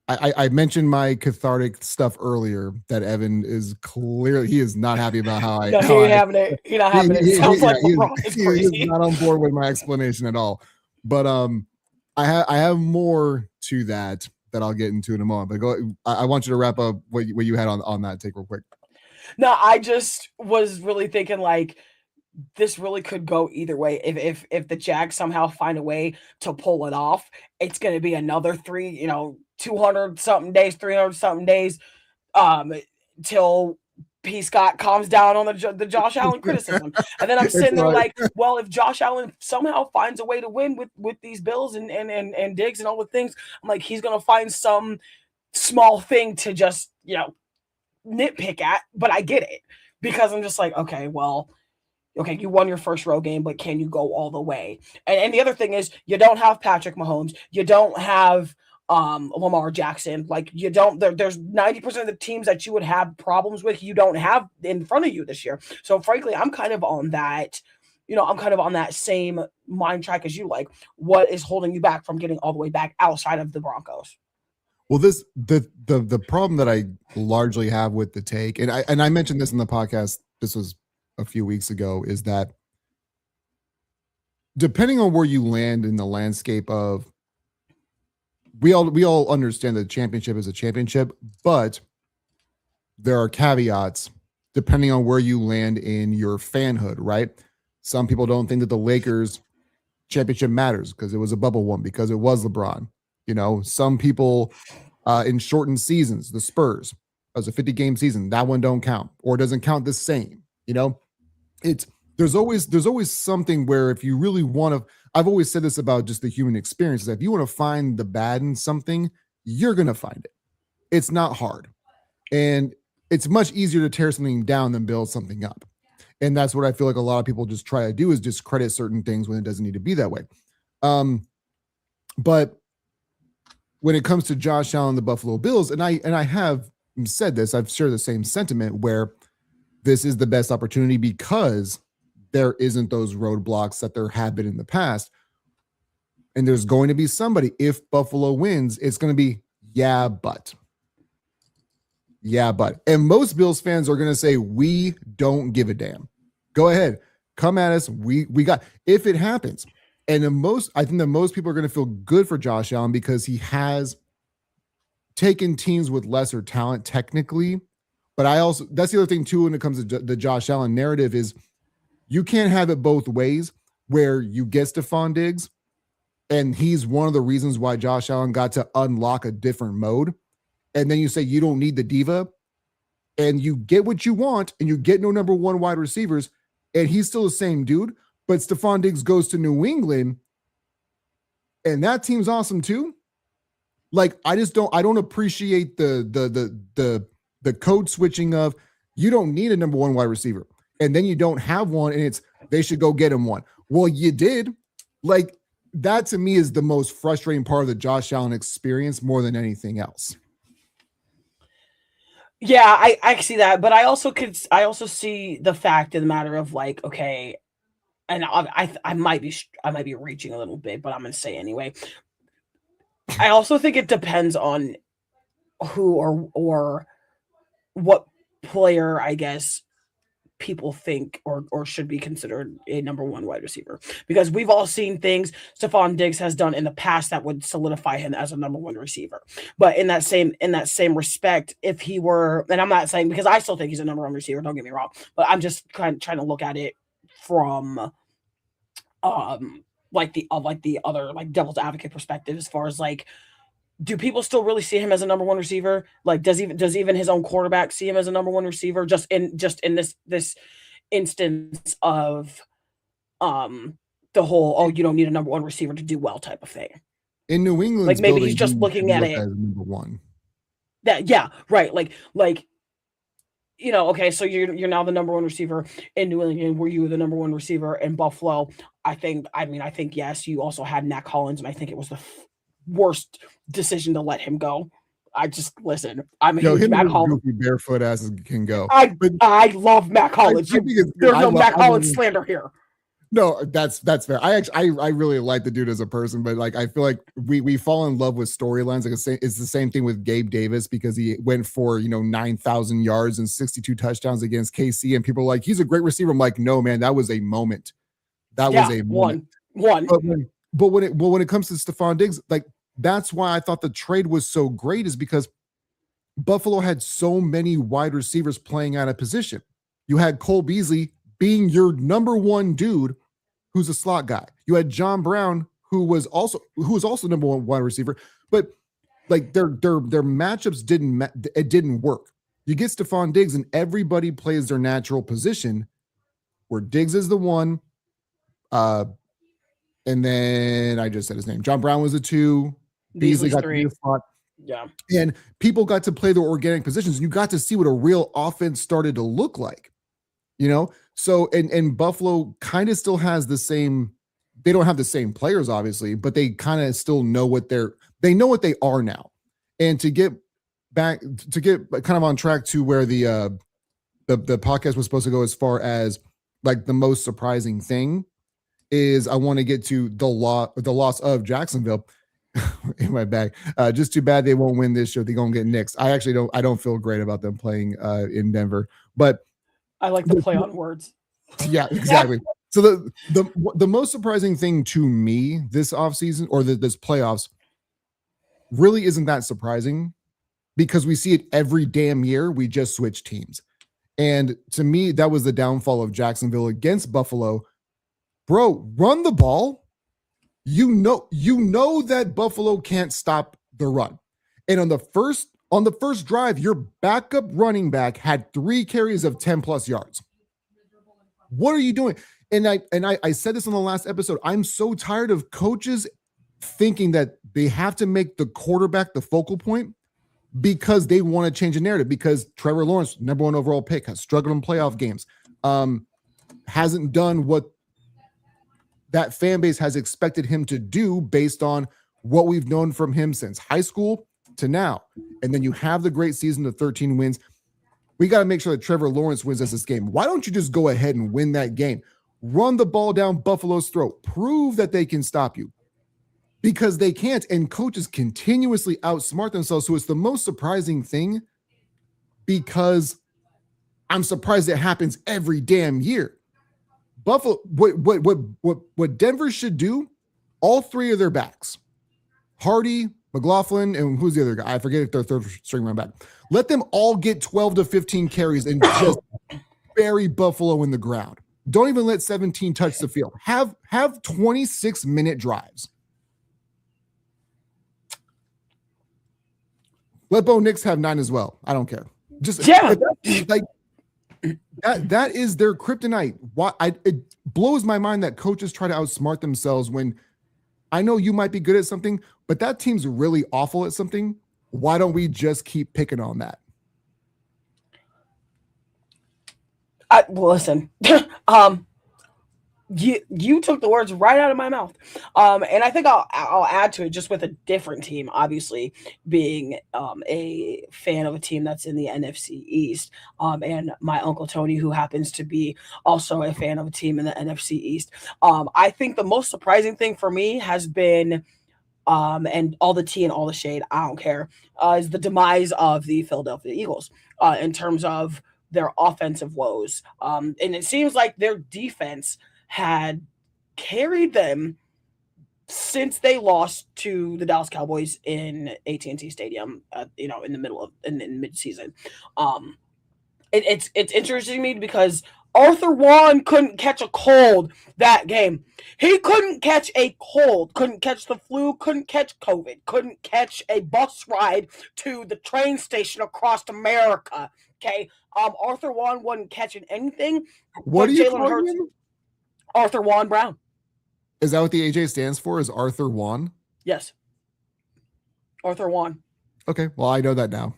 I mentioned my cathartic stuff earlier that Evan is clearly, he is not happy about how I. No, he ain't having it. He not having it. Sounds like LeBron is crazy. He is not on board with my explanation at all. But I have more to that I'll get into in a moment. But go. I want you to wrap up what you had on that take real quick. No, I just was really thinking like this really could go either way. If the Jags somehow find a way to pull it off, it's going to be another 200 something days, 300 something days, till P. Scott calms down on the Josh Allen criticism. And then I'm sitting there like, well, if Josh Allen somehow finds a way to win with these Bills and Diggs and all the things, I'm like, he's going to find some small thing to just, nitpick at, but I get it, because I'm just like, okay, you won your first road game, but can you go all the way? And the other thing is, you don't have Patrick Mahomes, you don't have Lamar Jackson. Like you don't. There's 90% of the teams that you would have problems with, you don't have in front of you this year. So frankly, I'm kind of on that. I'm kind of on that same mind track as you. Like, what is holding you back from getting all the way back outside of the Broncos? Well, the problem that I largely have with the take, and I mentioned this in the podcast, this was a few weeks ago, is that depending on where you land in the landscape of, we all understand that the championship is a championship, but there are caveats depending on where you land in your fanhood, right? Some people don't think that the Lakers championship matters because it was a bubble one, because it was LeBron. Some people in shortened seasons, the Spurs, as a 50-game season, that one don't count, or doesn't count the same. There's always something where, if you really want to, I've always said this about just the human experience, is that if you want to find the bad in something, you're going to find it. It's not hard. And it's much easier to tear something down than build something up. And that's what I feel like a lot of people just try to do, is just credit certain things when it doesn't need to be that way. But when it comes to Josh Allen, the Buffalo Bills, and I have said this, I've shared the same sentiment, where this is the best opportunity because there isn't those roadblocks that there have been in the past. And there's going to be somebody, if Buffalo wins, it's going to be, yeah, but. And most Bills fans are going to say, we don't give a damn. Go ahead. Come at us. We got, if it happens. And I think that most people are going to feel good for Josh Allen, because he has taken teams with lesser talent technically. But that's the other thing too, when it comes to the Josh Allen narrative, is you can't have it both ways, where you get Stephon Diggs and he's one of the reasons why Josh Allen got to unlock a different mode. And then you say you don't need the diva, and you get what you want, and you get no number one wide receivers, and he's still the same dude. But Stephon Diggs goes to New England, and that team's awesome too. Like, I don't appreciate the code switching of, you don't need a number one wide receiver, and then you don't have one, and it's, they should go get him one. Well, you did. Like, that to me is the most frustrating part of the Josh Allen experience more than anything else. Yeah, I see that, but I also see the fact of the matter of like, okay, and I might be reaching a little bit, but I'm gonna say anyway. I also think it depends on who or what player, I guess, people think or should be considered a number one wide receiver, because we've all seen things Stephon Diggs has done in the past that would solidify him as a number one receiver. But in that same respect, if he were, and I'm not saying, because I still think he's a number one receiver, don't get me wrong, but I'm just trying to look at it from like the other, like, devil's advocate perspective, as far as like, do people still really see him as a number one receiver? Like, does even his own quarterback see him as a number one receiver? Just in this instance of the whole, oh, you don't need a number one receiver to do well type of thing. In New Like, England's maybe he's building, just he should looking be at looked it at as number one. that, yeah, right. Like okay, so you're now the number one receiver in New England. Were you the number one receiver in Buffalo? I think yes. You also had Mack Hollins, and I think it was the worst decision to let him go. I just listen. I'm a Yo, huge him and Mack his Hollins. goofy barefoot asses can go. I But I love Mack Hollins. I think it's There's I no love Mack I love Hollins slander here. No, that's fair. I really like the dude as a person, but like I feel like we fall in love with storylines. Like it's the same thing with Gabe Davis, because he went for 9,000 yards and 62 touchdowns against KC, and people are like, he's a great receiver. I'm like, no, man, that was a moment. That was Yeah, a moment. one. But when it comes to Stephon Diggs, like that's why I thought the trade was so great, is because Buffalo had so many wide receivers playing out of position. You had Cole Beasley being your number one dude, who's a slot guy. You had John Brown, who was also number one wide receiver, but like their matchups didn't work. You get Stephon Diggs, and everybody plays their natural position, where Diggs is the one, and then I just said his name. John Brown was a two. Beasley got three. to be a slot. Yeah. And people got to play their organic positions, and you got to see what a real offense started to look like. So and Buffalo kind of still has the same, they don't have the same players, obviously, but they kind of still know what they know what they are now. And to get kind of on track to where the podcast was supposed to go, as far as like the most surprising thing, is I want to get to the loss of Jacksonville. In my bag. Just too bad they won't win this show. They're gonna get Knicks. I don't feel great about them playing in Denver, but I like the play on words. Yeah, exactly. So the most surprising thing to me this offseason, or this playoffs, really isn't that surprising, because we see it every damn year. We just switch teams. And to me, that was the downfall of Jacksonville against Buffalo. Bro, run the ball. You know that Buffalo can't stop the run. And on the first drive, your backup running back had 3 carries of 10 plus yards. What are you doing? And I said this on the last episode. I'm so tired of coaches thinking that they have to make the quarterback the focal point because they want to change the narrative, because Trevor Lawrence, number 1 overall pick, has struggled in playoff games, hasn't done what that fan base has expected him to do based on what we've known from him since high school to now. And then you have the great season of 13 wins. We got to make sure that Trevor Lawrence wins us this game. Why don't you just go ahead and win that game? Run the ball down Buffalo's throat. Prove that they can stop you, because they can't. And coaches continuously outsmart themselves. So it's the most surprising thing, because I'm surprised it happens every damn year. Buffalo, what Denver should do, all 3 of their backs, Hardy, McLaughlin, and who's the other guy? I forget if they're third string running back. Let them all get 12 to 15 carries and just bury Buffalo in the ground. Don't even let 17 touch the field. Have 26-minute drives. Let Bo Nix have 9 as well. I don't care. Just like that is their kryptonite. It blows my mind that coaches try to outsmart themselves when I know you might be good at something, but that team's really awful at something. Why don't we just keep picking on that? Listen, You took the words right out of my mouth. And I think I'll add to it just with a different team. Obviously, being a fan of a team that's in the NFC East, and my uncle Tony, who happens to be also a fan of a team in the NFC East. I think the most surprising thing for me has been, and all the tea and all the shade, I don't care, is the demise of the Philadelphia Eagles in terms of their offensive woes. And it seems like their defense had carried them since they lost to the Dallas Cowboys in AT&T Stadium, in the middle of in mid-season. Um, it's interesting to me because Arthur Juan couldn't catch a cold that game. He couldn't catch a cold, couldn't catch the flu, couldn't catch COVID, couldn't catch a bus ride to the train station across America. Okay, Arthur Juan wasn't catching anything. What But are you Jalen calling Hurts, him? Arthur Juan Brown. Is that what the AJ stands for? Is Arthur Juan? Yes, Arthur Juan. Okay, well I know that now.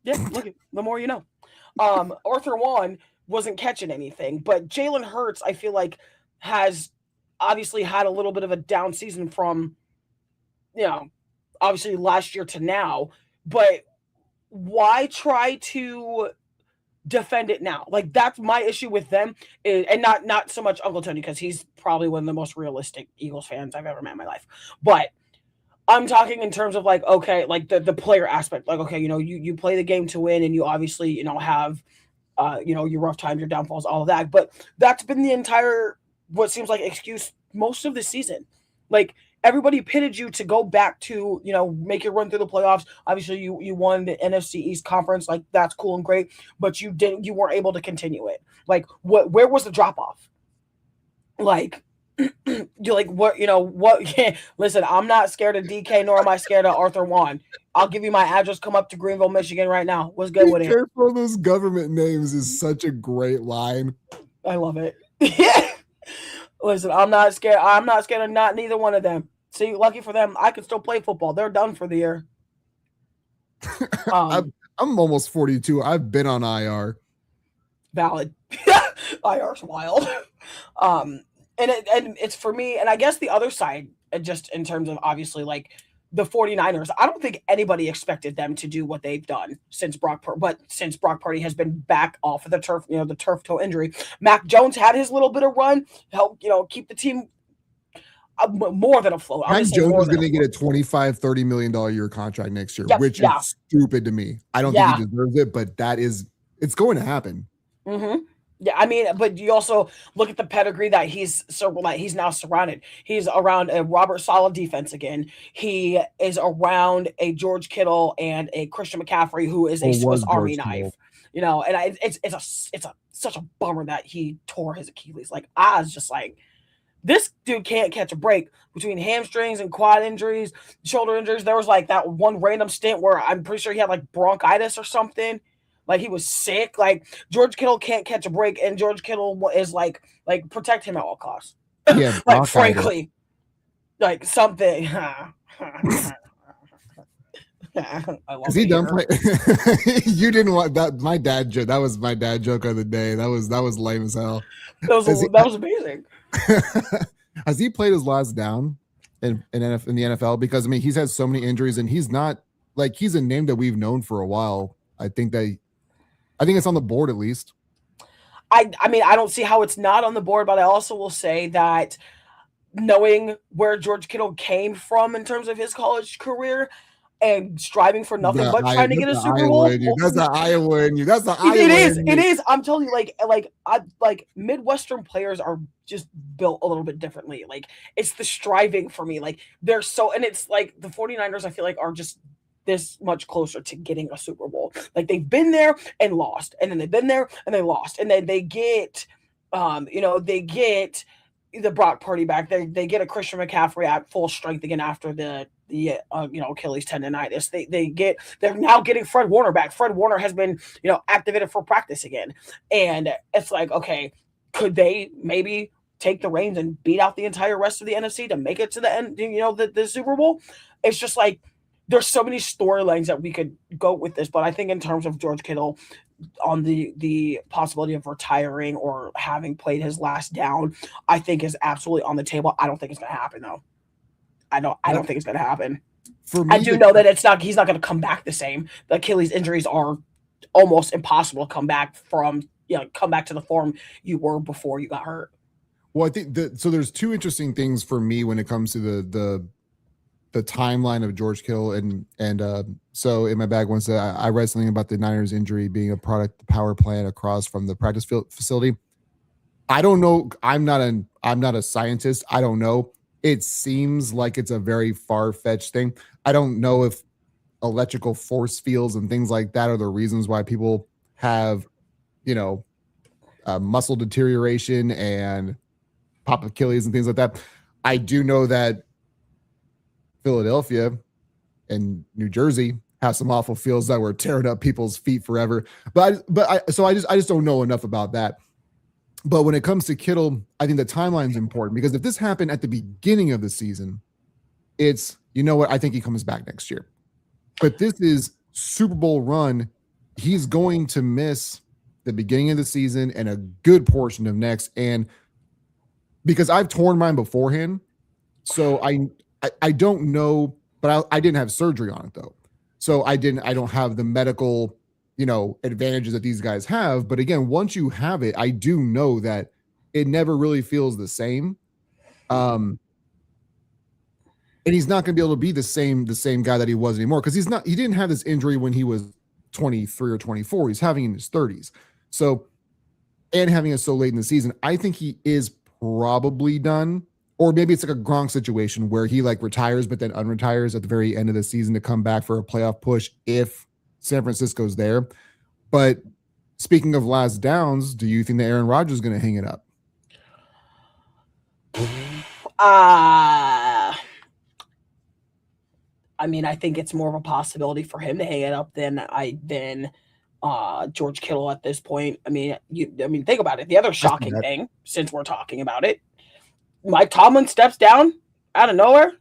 Yeah, look, the more you know. Arthur Juan wasn't catching anything, but Jalen Hurts, I feel like, has obviously had a little bit of a down season from, you know, obviously last year to now. But why try to defend it now? Like that's my issue with them, and not so much Uncle Tony because he's probably one of the most realistic Eagles fans I've ever met in my life. But I'm talking in terms of like, okay, like the player aspect. Like, okay, you play the game to win and you obviously, have your rough times, your downfalls, all of that. But that's been the entire what seems like excuse most of the season. Like everybody pitted you to go back to, make your run through the playoffs. Obviously you won the NFC East conference, like that's cool and great, but you weren't able to continue it. Like where was the drop off? Like you're like, what? Yeah, listen, I'm not scared of DK, nor am I scared of Arthur Juan. I'll give you my address. Come up to Greenville, Michigan right now. What's good Be with it? careful of those government names is such a great line. I love it. Yeah. Listen, I'm not scared. I'm not scared of neither one of them. See, lucky for them, I can still play football. They're done for the year. I'm almost 42. I've been on IR. Valid. IR's wild. And it's for me, and I guess the other side, just in terms of obviously like the 49ers, I don't think anybody expected them to do what they've done since Brock Purdy has been back off of the turf, the turf toe injury. Mac Jones had his little bit of run, help, keep the team more than afloat. Mac Jones is going to get a $25-30 million a year contract next year, which is stupid to me. I don't think he deserves it, but it's going to happen. Mm-hmm. Yeah, I mean, but you also look at the pedigree that he's now surrounded. He's around a Robert Saleh defense again. He is around a George Kittle and a Christian McCaffrey, who is a Swiss Army knife. And it's such a bummer that he tore his Achilles. Like I was just like, this dude can't catch a break between hamstrings and quad injuries, shoulder injuries. There was like that one random stint where I'm pretty sure he had like bronchitis or something. Like he was sick. Like George Kittle can't catch a break, and George Kittle is like protect him at all costs. Yeah, like frankly, like something. Is he done playing? You didn't want that. My dad joke. That was my dad joke of the day. That was lame as hell. That was amazing. Has he played his last down in the NFL? Because I mean, he's had so many injuries, and he's not like he's a name that we've known for a while. I think it's on the board at least. I mean, I don't see how it's not on the board, but I also will say that knowing where George Kittle came from in terms of his college career and striving for nothing but trying to get a Super Bowl. That's the Iowa in you. That's the Iowa. It is. I'm telling you, like Midwestern players are just built a little bit differently. Like it's the striving for me. Like they're so, and it's like the 49ers, I feel like are just this much closer to getting a Super Bowl. Like they've been there and lost, and then they've been there and they lost, and then they get, they get the Brock Purdy back. They get a Christian McCaffrey at full strength again after the Achilles tendonitis. They're now getting Fred Warner back. Fred Warner has been activated for practice again, and it's like, okay, could they maybe take the reins and beat out the entire rest of the NFC to make it to the end? The Super Bowl. It's just like there's so many storylines that we could go with this, but I think in terms of George Kittle, on the possibility of retiring or having played his last down, I think is absolutely on the table. I don't think it's going to happen though. I don't think it's going to happen. For I me, do know that he's not going to come back the same. The Achilles injuries are almost impossible to come back from, come back to the form you were before you got hurt. well, I think so. There's two interesting things for me when it comes to the timeline of George Kittle, and so in my bag once I read something about the Niners injury being a product of the power plant across from the practice field facility. I don't know. I'm not a scientist. I don't know. It seems like it's a very far-fetched thing. I don't know if electrical force fields and things like that are the reasons why people have, muscle deterioration and pop Achilles and things like that. I do know that Philadelphia and New Jersey have some awful fields that were tearing up people's feet forever. I just don't know enough about that. But when it comes to Kittle, I think the timeline is important because if this happened at the beginning of the season, it's, you know what, I think he comes back next year. But this is Super Bowl run. He's going to miss the beginning of the season and a good portion of next. And because I've torn mine beforehand, so I don't know, but I didn't have surgery on it though. So I don't have the medical, advantages that these guys have. But again, once you have it, I do know that it never really feels the same. And he's not going to be able to be the same guy that he was anymore because he didn't have this injury when he was 23 or 24. He's having it in his 30s. So, and having it so late in the season, I think he is probably done. Or maybe it's like a Gronk situation where he like retires, but then unretires at the very end of the season to come back for a playoff push if San Francisco's there. But speaking of last downs, do you think that Aaron Rodgers is going to hang it up? I mean, I think it's more of a possibility for him to hang it up than George Kittle at this point. I mean, think about it. The other shocking thing, since we're talking about it, Mike Tomlin steps down out of nowhere.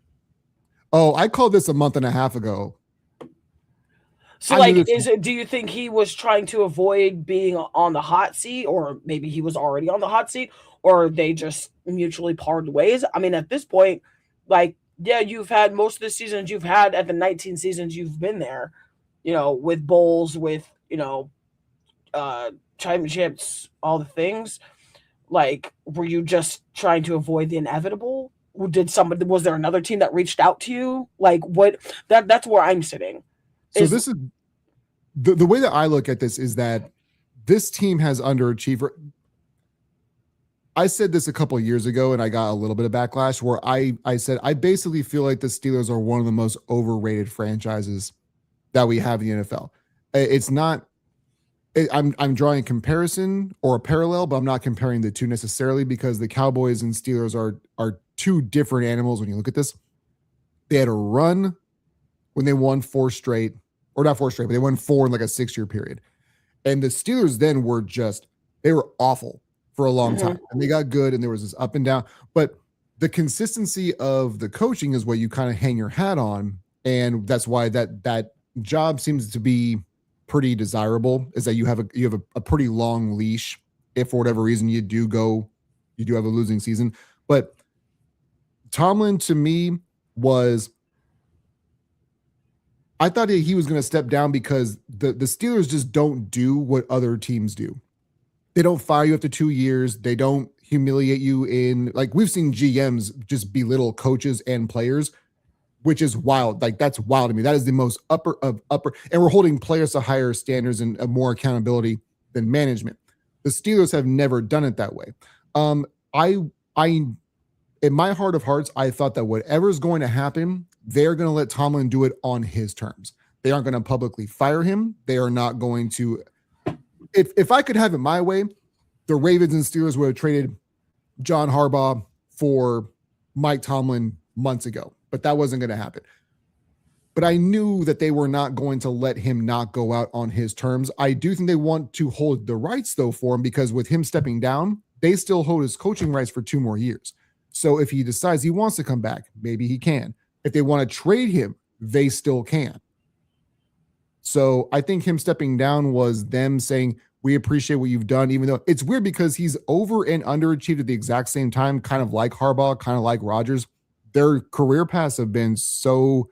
Oh, I called this a month and a half ago. So, do you think he was trying to avoid being on the hot seat, or maybe he was already on the hot seat, or they just mutually parted ways? I mean, at this point, you've had most of the seasons you've had at the 19 seasons you've been there, with bowls, with, championships, all the things. Were you just trying to avoid the inevitable? Was there another team that reached out to you? That's where I'm sitting. So this is the way that I look at this is that this team has underachieved. I said this a couple of years ago and I got a little bit of backlash where I said, I basically feel like the Steelers are one of the most overrated franchises that we have in the NFL. It's not, I'm drawing a comparison or a parallel, but I'm not comparing the two necessarily because the Cowboys and Steelers are two different animals. When you look at this, they had a run when they won 4 straight, or not 4 straight, but they won 4 in like a 6-year period. And the Steelers then they were awful for a long time. And they got good and there was this up and down. But the consistency of the coaching is what you kind of hang your hat on. And that's why that job seems to be pretty desirable, is that you have a pretty long leash if for whatever reason you do have a losing season. But Tomlin to me I thought he was going to step down because the Steelers just don't do what other teams do. They don't fire you after 2 years. They don't humiliate you we've seen GMs just belittle coaches and players, which is wild. That's wild to me. That is the most upper, and we're holding players to higher standards and more accountability than management. The Steelers have never done it that way. In my heart of hearts, I thought that whatever's going to happen, they're going to let Tomlin do it on his terms. They aren't going to publicly fire him. They are not going to. If I could have it my way, the Ravens and Steelers would have traded John Harbaugh for Mike Tomlin months ago, but that wasn't going to happen. But I knew that they were not going to let him not go out on his terms. I do think they want to hold the rights, though, for him, because with him stepping down, they still hold his coaching rights for 2 more years. So if he decides he wants to come back, maybe he can. If they want to trade him, they still can. So I think him stepping down was them saying, we appreciate what you've done, even though it's weird because he's over and underachieved at the exact same time, kind of like Harbaugh, kind of like Rodgers. Their career paths have been so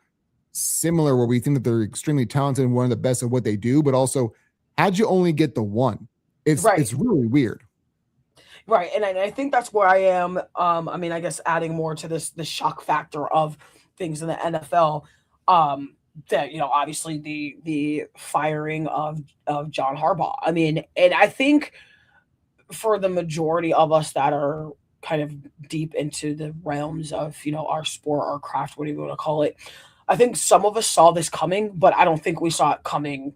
similar where we think that they're extremely talented and one of the best at what they do, but also how'd you only get the one? It's really weird. Right, and I think that's where I am. I mean, I guess adding more to the shock factor of things in the NFL. That obviously the firing of John Harbaugh. I mean, and I think for the majority of us that are kind of deep into the realms of our sport, our craft, whatever you want to call it, I think some of us saw this coming, but I don't think we saw it coming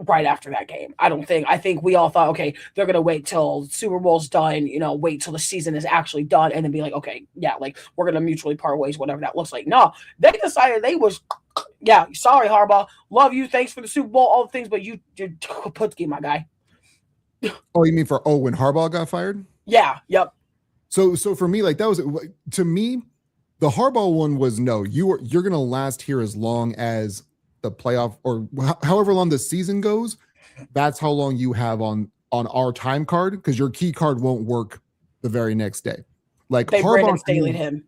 right after that game. I think we all thought, okay, they're gonna wait till Super Bowl's done, wait till the season is actually done, and then be like, okay, yeah, like we're gonna mutually part ways, whatever that looks like. No, they decided they was, yeah, sorry Harbaugh, love you, thanks for the Super Bowl, all the things, but you're Putski, my guy. Oh, you mean when Harbaugh got fired? Yeah, yep. So for me, like that was to me, the Harbaugh one was no, you're gonna last here as long as the playoff or however long the season goes. That's how long you have on our time card because your key card won't work the very next day. Like they Harbaugh Staleyed him.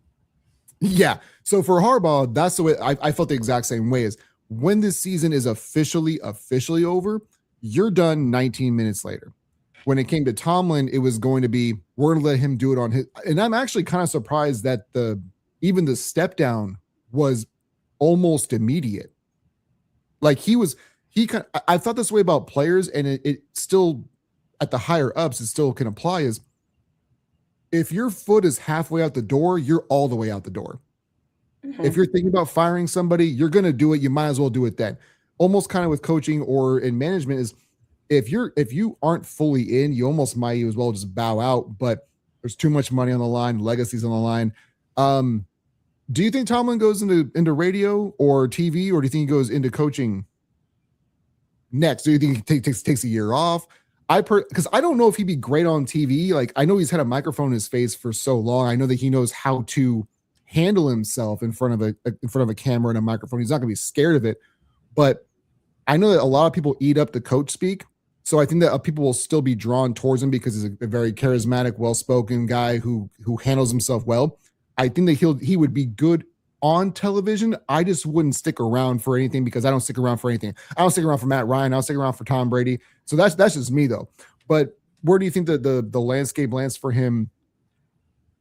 Yeah. So for Harbaugh, that's the way I felt the exact same way. Is when this season is officially over, you're done 19 minutes later. When it came to Tomlin, it was going to be we're going to let him do it on his. And I'm actually kind of surprised that even the step down was almost immediate. Like I thought this way about players, and it still at the higher ups, it still can apply. Is if your foot is halfway out the door, you're all the way out the door. Mm-hmm. If you're thinking about firing somebody, you're going to do it. You might as well do it then. Almost kind of with coaching or in management is if you aren't fully in, you almost might as well just bow out. But there's too much money on the line, legacies on the line. Do you think Tomlin goes into radio or TV, or do you think he goes into coaching next? Do you think he takes a year off? Because I don't know if he'd be great on TV. Like I know he's had a microphone in his face for so long. I know that he knows how to handle himself in front of a camera and a microphone. He's not going to be scared of it. But I know that a lot of people eat up the coach speak. So I think that people will still be drawn towards him because he's a very charismatic, well-spoken guy who handles himself well. I think that he would be good on television. I just wouldn't stick around for anything because I don't stick around for anything. I don't stick around for Matt Ryan. I don't stick around for Tom Brady. So that's just me though. But where do you think that the landscape lands for him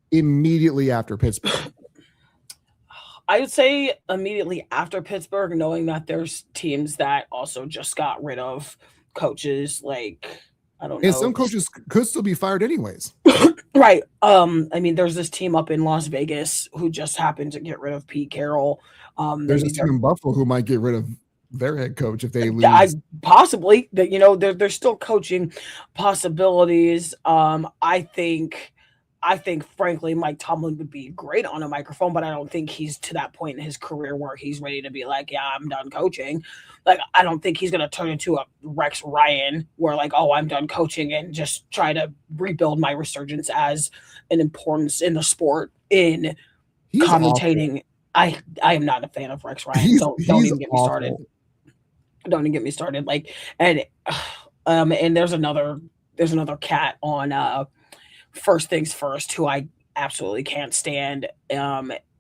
immediately after Pittsburgh? I would say immediately after Pittsburgh, knowing that there's teams that also just got rid of coaches. Like I don't know. And some coaches could still be fired anyways. Right. I mean, there's this team up in Las Vegas who just happened to get rid of Pete Carroll. There's a team in Buffalo who might get rid of their head coach if they lose. Possibly. That there's still coaching possibilities. I think, frankly, Mike Tomlin would be great on a microphone, but I don't think he's to that point in his career where he's ready to be like, yeah, I'm done coaching. Like, I don't think he's going to turn into a Rex Ryan where like, oh, I'm done coaching and just try to rebuild my resurgence as an importance in the sport in he's commentating. Awful. I am not a fan of Rex Ryan. Don't even get me started. Don't even get me started. Like, and there's another cat on First Things First, who I absolutely can't stand,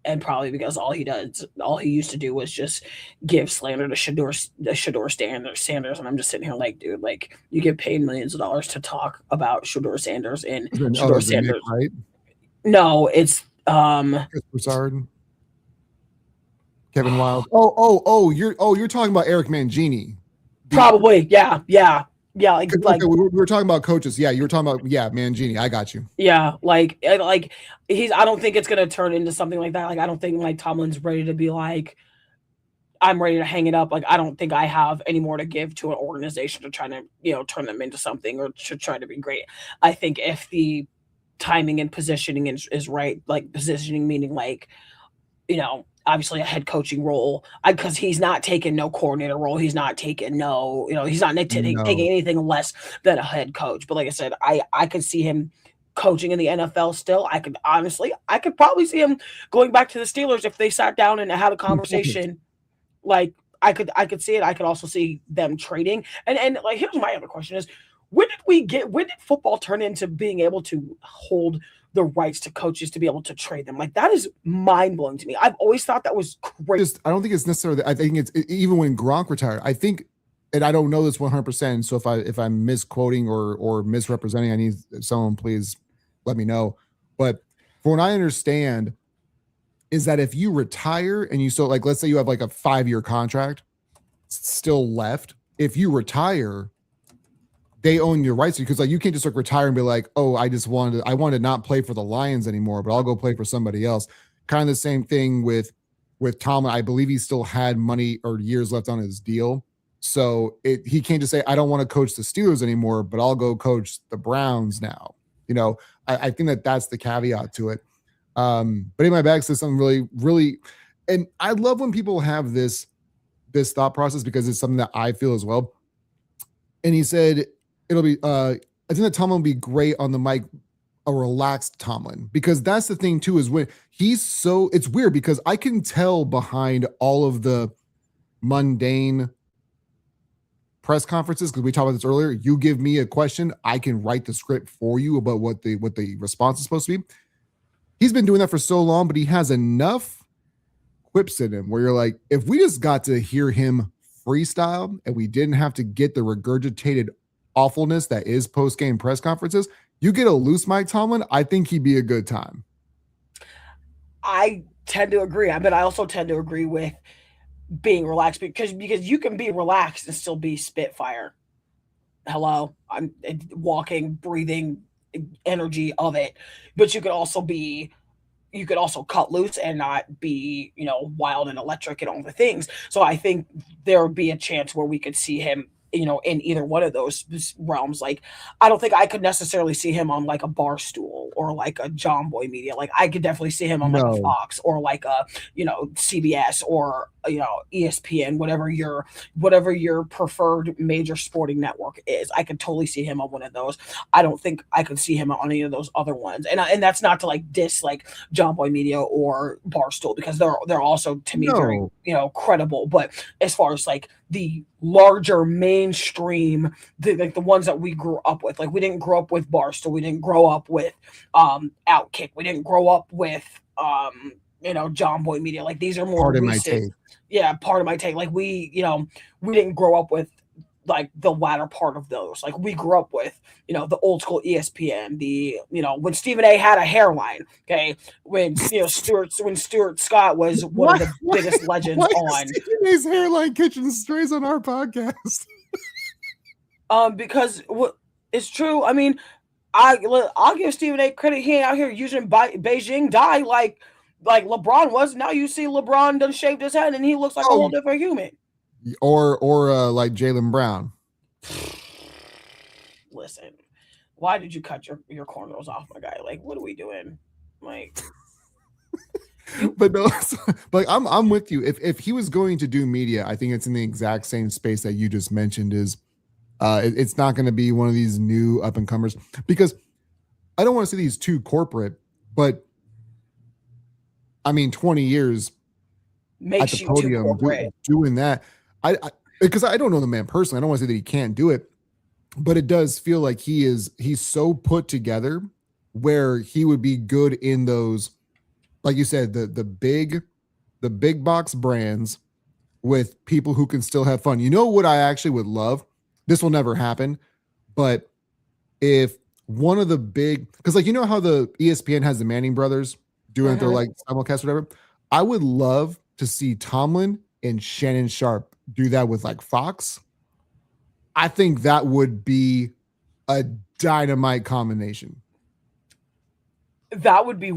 and probably because all he used to do was just give slander to Shedeur Sanders, and I'm just sitting here like, dude, like you get paid millions of dollars to talk about Shedeur Sanders and Shedeur Sanders, Nick, right? No, it's Chris Broussard, Kevin Wilde. You're talking about Eric Mangini. Probably, yeah. Like we were talking about coaches. Yeah, you were talking about Mangini. I got you. Yeah, like he's. I don't think it's gonna turn into something like that. Like I don't think like Tomlin's ready to be like, I'm ready to hang it up. Like I don't think I have any more to give to an organization to try to turn them into something or to try to be great. I think if the timing and positioning is right, like positioning meaning like, obviously a head coaching role, because he's not taking no coordinator role. He's not taking he's not taking anything less than a head coach. But like I said, I could see him coaching in the NFL still. I could probably see him going back to the Steelers if they sat down and had a conversation like I could see it. I could also see them trading. And like here's my other question is when did football turn into being able to hold the rights to coaches to be able to trade them? Like that is mind blowing to me. I've always thought that was crazy. Just I don't think it's necessarily. I think it's even when Gronk retired. I think, and I don't know this 100%. So if I'm misquoting or misrepresenting, I need someone please let me know. But from what I understand, is that if you retire and you still like, let's say you have like a 5-year contract still left. If you retire, they own your rights because like you can't just like retire and be like, oh, I wanted to not play for the Lions anymore, but I'll go play for somebody else. Kind of the same thing with Tomlin. I believe he still had money or years left on his deal. So he can't just say, I don't want to coach the Steelers anymore, but I'll go coach the Browns now. You know, I think that's the caveat to it. But in my bag says something really, really, and I love when people have this thought process because it's something that I feel as well. And he said, it'll be, I think that Tomlin will be great on the mic, a relaxed Tomlin, because that's the thing too, is when it's weird because I can tell behind all of the mundane press conferences, because we talked about this earlier, you give me a question, I can write the script for you about what the response is supposed to be. He's been doing that for so long, but he has enough quips in him where you're like, if we just got to hear him freestyle and we didn't have to get the regurgitated awfulness that is post-game press conferences, you get a loose Mike Tomlin, I think he'd be a good time. I tend to agree. But I also tend to agree with being relaxed because you can be relaxed and still be Spitfire. Hello, I'm walking, breathing energy of it, but you could also cut loose and not be, wild and electric and all the things. So I think there would be a chance where we could see him, in either one of those realms. Like, I don't think I could necessarily see him on like a Barstool or like a John Boy Media. Like, I could definitely see him on like a Fox or like a, CBS or, ESPN, whatever your preferred major sporting network is. I could totally see him on one of those. I don't think I could see him on any of those other ones. And that's not to like diss like John Boy Media or Barstool because they're also to me very, credible. But as far as like the larger mainstream, the ones that we grew up with, like we didn't grow up with Barstool, we didn't grow up with Outkick, we didn't grow up with John Boy Media. Like these are more part of recent. my take. Yeah, part of my take. Like we didn't grow up with like the latter part of those. Like we grew up with, the old school ESPN, when Stephen A had a hairline, okay, when Stuart Scott was one of the biggest legends on Stephen A's hairline catching strays on our podcast. Because what it's true. I mean, I'll give Stephen A credit. He ain't out here using Beijing dye like LeBron was. Now you see LeBron done shaved his head and he looks like a whole different human. Or like Jaylen Brown. Listen, why did you cut your cornrows off, my guy? Like, what are we doing? Like, but no, like I'm with you. If he was going to do media, I think it's in the exact same space that you just mentioned. Is it's not going to be one of these new up and comers because I don't want to say these too corporate, but I mean 20 years makes at the you podium doing that. I because I don't know the man personally. I don't want to say that he can't do it, but it does feel like he's so put together where he would be good in those, like you said, the big box brands with people who can still have fun. You know what I actually would love? This will never happen, but if one of the big, because like how the ESPN has the Manning brothers doing their like simulcast or whatever, I would love to see Tomlin and Shannon Sharp do that with like Fox. I think that would be a dynamite combination. That would be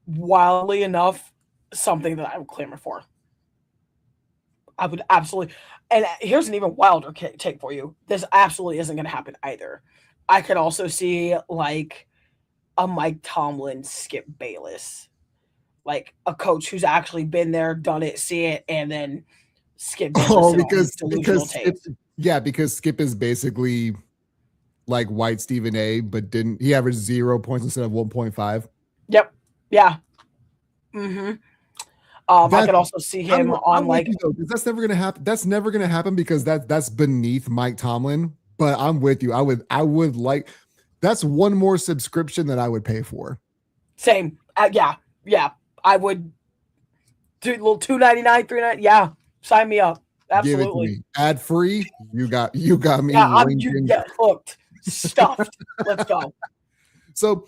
wildly enough something that I would clamor for. I would absolutely. And here's an even wilder take for you. This absolutely isn't going to happen either. I could also see like a Mike Tomlin, Skip Bayless, like a coach who's actually been there, done it, see it, and then Skip Bayless. Because Skip is basically like white Stephen A, but he averaged 0 points instead of 1.5. Yep. Yeah. Mm-hmm. I could also see him on I'm with like you though, 'cause that's never gonna happen. That's never gonna happen because that's beneath Mike Tomlin. But I'm with you. I would like that's one more subscription that I would pay for. same. Yeah. I would do a little $2.99, $3.99. Yeah, sign me up. Give it to Absolutely. me. Ad free. You got me Yeah, I'm linked you in. get hooked, stuffed. Let's go. So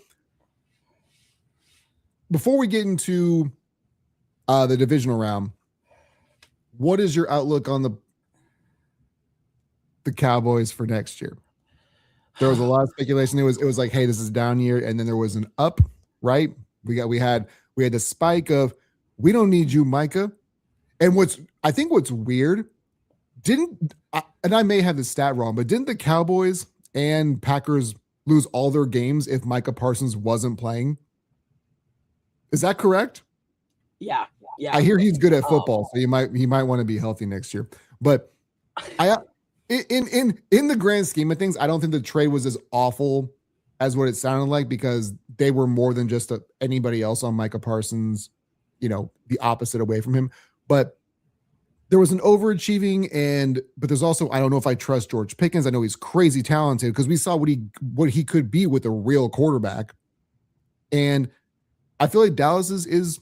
before we get into the divisional round, what is your outlook on the Cowboys for next year? There was a lot of speculation. It was like, hey, this is a down year, and then there was an up, right? We had the spike of we don't need you, Micah. And what's weird, and I may have the stat wrong, but didn't the Cowboys and Packers lose all their games if Micah Parsons wasn't playing? Is that correct? Yeah, yeah. I hear he's good at football, so he might want to be healthy next year. But I in the grand scheme of things, I don't think the trade was as awful as what it sounded like because they were more than just anybody else on Micah Parsons, the opposite away from him. But there was an overachieving but there's also, I don't know if I trust George Pickens. I know he's crazy talented because we saw what he could be with a real quarterback. And I feel like Dallas is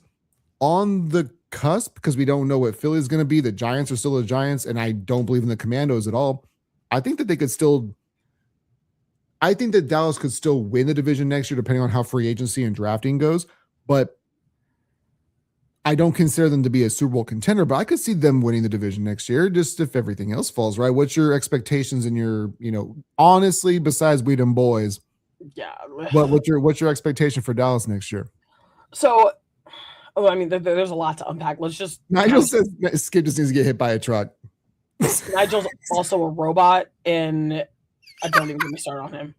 on the cusp because we don't know what Philly is going to be. The Giants are still the Giants, and I don't believe in the Commandos at all. I think that Dallas could still win the division next year, depending on how free agency and drafting goes. But I don't consider them to be a Super Bowl contender, but I could see them winning the division next year, just if everything else falls right. What's your expectations and honestly, besides we them boys, Yeah. what's your expectation for Dallas next year? So, I mean, there's a lot to unpack. Let's just. Nigel says Skip just needs to get hit by a truck. Nigel's also a robot, and I don't even get me started on him.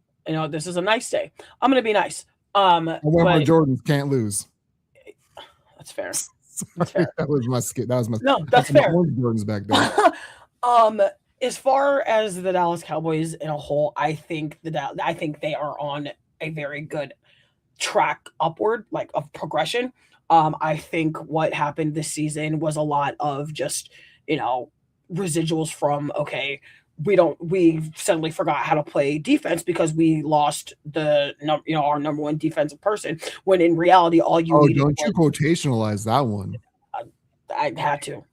This is a nice day. I'm gonna be nice. But Jordans can't lose. That's fair. That's fair. That was my skit. That was my no. That's fair. Jordans back there. As far as the Dallas Cowboys in a whole, I think they are on a very good track upward, like of progression. I think what happened this season was a lot of just residuals from we suddenly forgot how to play defense because we lost our number one defensive person, when in reality all you needed don't you quotationalize that one. I had to.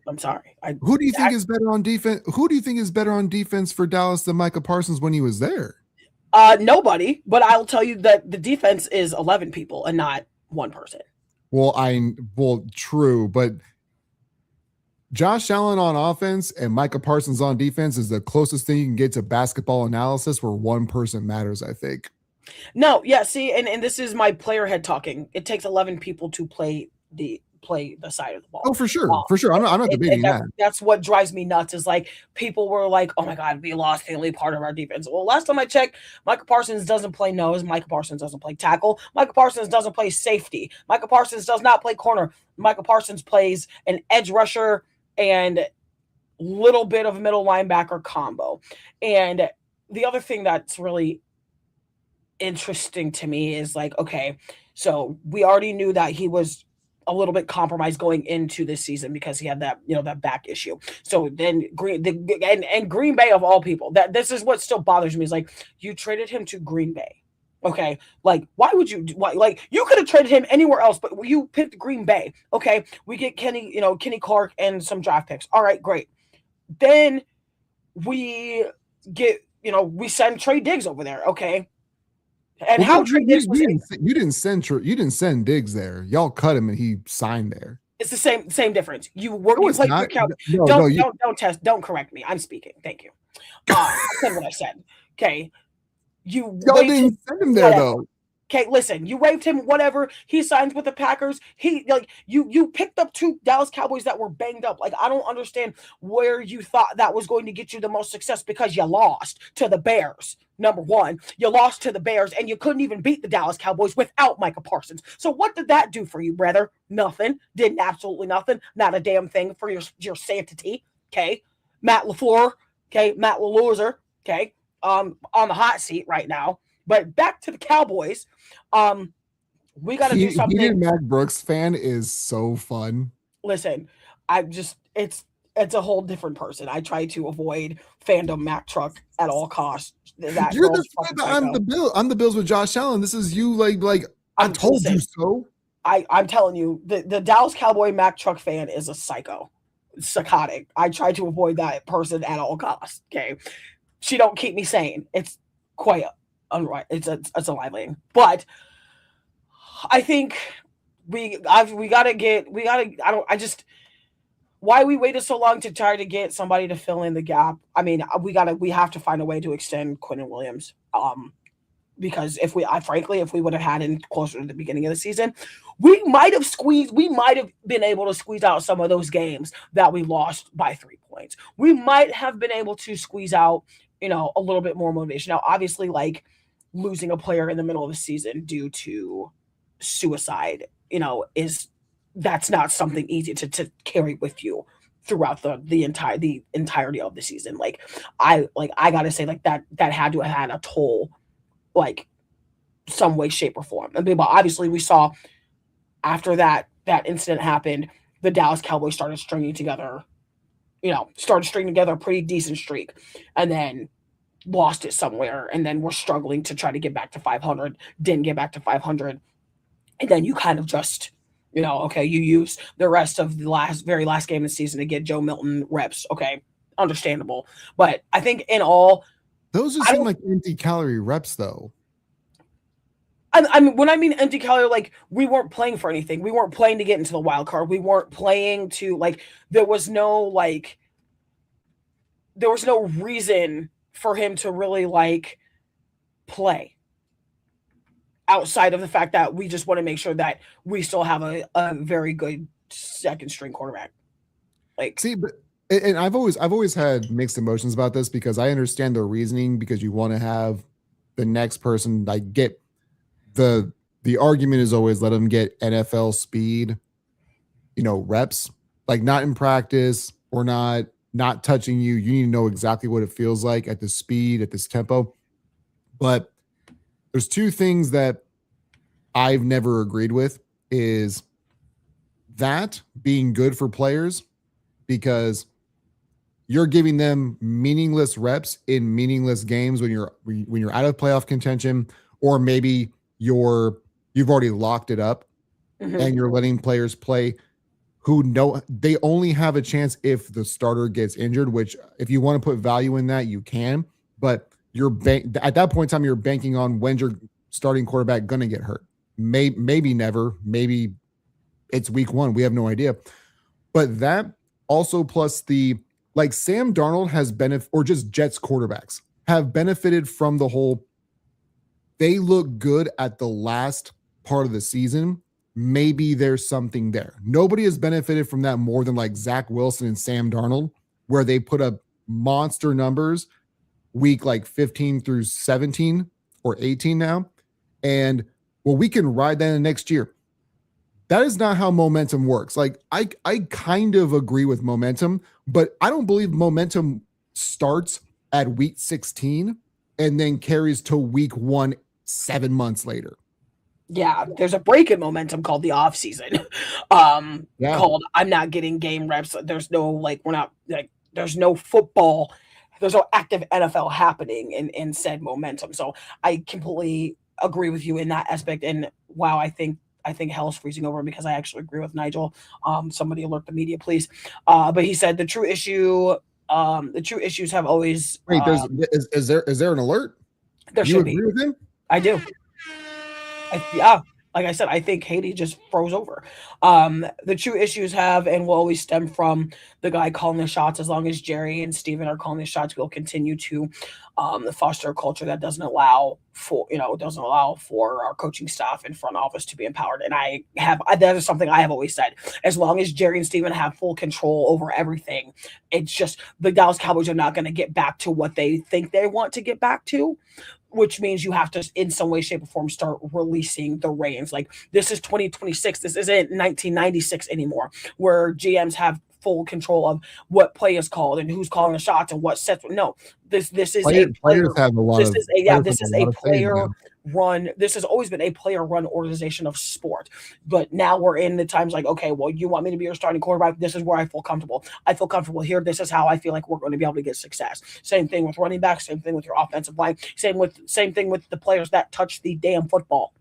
I'm sorry. Who do you think is better on defense? Who do you think is better on defense for Dallas than Micah Parsons when he was there? Nobody, but I'll tell you that the defense is 11 people and not one person. Well, true, but Josh Allen on offense and Micah Parsons on defense is the closest thing you can get to basketball analysis where one person matters, I think. No, yeah, see, and this is my player head talking. It takes 11 people to play the side of the ball. Oh, for sure. I'm not debating that. That's what drives me nuts is like people were like, oh my God, we lost the only part of our defense. Well, last time I checked, Micah Parsons doesn't play nose. Micah Parsons doesn't play tackle. Micah Parsons doesn't play safety. Micah Parsons does not play corner. Micah Parsons plays an edge rusher and little bit of middle linebacker combo. And the other thing that's really interesting to me is like, okay, so we already knew that he was a little bit compromised going into this season because he had that, that back issue. So then Green Bay of all people, that this is what still bothers me is like you traded him to Green Bay. Okay, like why would you? Like you could have traded him anywhere else, but you picked Green Bay. Okay, we get Kenny Clark and some draft picks. All right, great. Then we get we send Trey Diggs over there. Okay, and how Trey Diggs was you didn't send Diggs there. Y'all cut him and he signed there. It's the same difference. You work. No, you play your account. Don't correct me. I'm speaking. Thank you. I said what I said. Okay. Y'all didn't send him there though. Okay, listen, you waived him, whatever. He signs with the Packers. You picked up two Dallas Cowboys that were banged up. Like, I don't understand where you thought that was going to get you the most success because you lost to the Bears. Number one, you lost to the Bears and you couldn't even beat the Dallas Cowboys without Micah Parsons. So what did that do for you, brother? Nothing. Did absolutely nothing. Not a damn thing for your safety. Okay. Matt LaFleur. Okay. Matt LaLoser. Okay. On the hot seat right now. But back to the Cowboys. We got to do something. Matt Brooks fan is so fun. listen, I just it's a whole different person. I try to avoid fandom Mack Truck at all costs. That You're girl's the fucking fan. I'm the psycho. Bill. I'm the Bills with Josh Allen. This is you. Like I I'm told you listen. so. I'm telling you, the Dallas Cowboy Mack Truck fan is a psycho, psychotic. I try to avoid that person at all costs. Okay, she don't keep me sane. It's quite unright. It's enlivening, but I think we gotta get we gotta I don't I just why we waited so long to try to get somebody to fill in the gap. I mean, we have to find a way to extend Quinn and Williams. Because if we, I frankly, if we would have had him closer to the beginning of the season, we might have been able to squeeze out some of those games that we lost by 3 points. We might have been able to squeeze out, a little bit more motivation. Now, obviously, like losing a player in the middle of the season due to suicide, is that's not something easy to carry with you throughout the entirety of the season. I gotta say like that had to have had a toll, like some way, shape, or form. I mean, but obviously we saw after that incident happened, the Dallas Cowboys started stringing together a pretty decent streak, and then lost it somewhere, and then we're struggling to try to get back to 500. Didn't get back to 500, and then you kind of just, okay, you use the rest of the very last game of the season to get Joe Milton reps. Okay, understandable, but I think in all, Those just I seem don't like empty calorie reps, though. I mean, when I mean empty calorie, like we weren't playing for anything. We weren't playing to get into the wild card. We weren't playing to like. There was no reason for him to really like play outside of the fact that we just want to make sure that we still have a very good second string quarterback. Like, See, but and I've always had mixed emotions about this because I understand the reasoning because you want to have the next person like get the argument is always let them get NFL speed, reps, like not in practice or not touching you. You need to know exactly what it feels like at this speed, at this tempo. But there's two things that I've never agreed with is that being good for players because you're giving them meaningless reps in meaningless games when you're out of playoff contention, or maybe you've already locked it up and you're letting players play who know they only have a chance if the starter gets injured, which if you want to put value in that, you can, but at that point in time, you're banking on when's your starting quarterback going to get hurt. Maybe never, maybe it's week one. We have no idea. But that also plus like Sam Darnold has benefit, or just Jets quarterbacks have benefited from the whole, they look good at the last part of the season. Maybe there's something there. Nobody has benefited from that more than like Zach Wilson and Sam Darnold, where they put up monster numbers week like 15 through 17 or 18 now. And well, we can ride that in the next year. That is not how momentum works. Like I kind of agree with momentum, but I don't believe momentum starts at week 16 and then carries to week 1 7 months later. yeah, there's a break in momentum called the off season. Yeah. Called I'm not getting game reps. There's no like we're not like there's no football, there's no active NFL happening in said momentum. So I completely agree with you in that aspect. And wow, I think hell's freezing over because I actually agree with Nigel. Somebody alert the media, please. But he said the true issues have always Wait, is there an alert? there You should be. agree with him? I do. Yeah, like I said, I think Haiti just froze over. The true issues have and will always stem from the guy calling the shots. As long as Jerry and Steven are calling the shots, we'll continue to foster a culture that doesn't allow for our coaching staff and front office to be empowered. And that is something I have always said. As long as Jerry and Steven have full control over everything, it's just the Dallas Cowboys are not going to get back to what they think they want to get back to, which means you have to, in some way, shape, or form, start releasing the reins. Like this is 2026. This isn't 1996 anymore, where GMs have full control of what play is called and who's calling the shots and what sets. No, this is a player. Players have a lot This of is a players this have is a a lot of say player. now. this has always been a player run organization of sport. But now we're in the times like, okay, well, you want me to be your starting quarterback? This is where I feel comfortable. I feel comfortable here. This is how I feel like we're going to be able to get success. Same thing with running backs, same thing with your offensive line, same thing with the players that touch the damn football.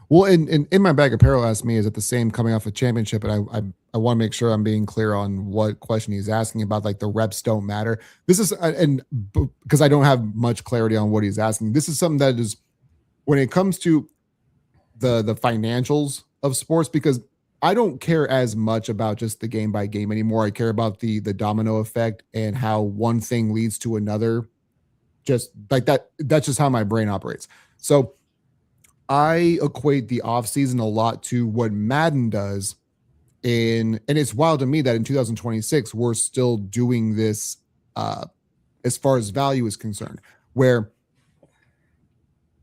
Well, in my bag apparel asked me, is it the same coming off a championship? And I want to make sure I'm being clear on what question he's asking about, like the reps don't matter. This is, and because I don't have much clarity on what he's asking, this is something that is, when it comes to the financials of sports, because I don't care as much about just the game by game anymore. I care about the domino effect and how one thing leads to another. Just like that, that's just how my brain operates. So I equate the offseason a lot to what Madden does. And it's wild to me that in 2026, we're still doing this as far as value is concerned, where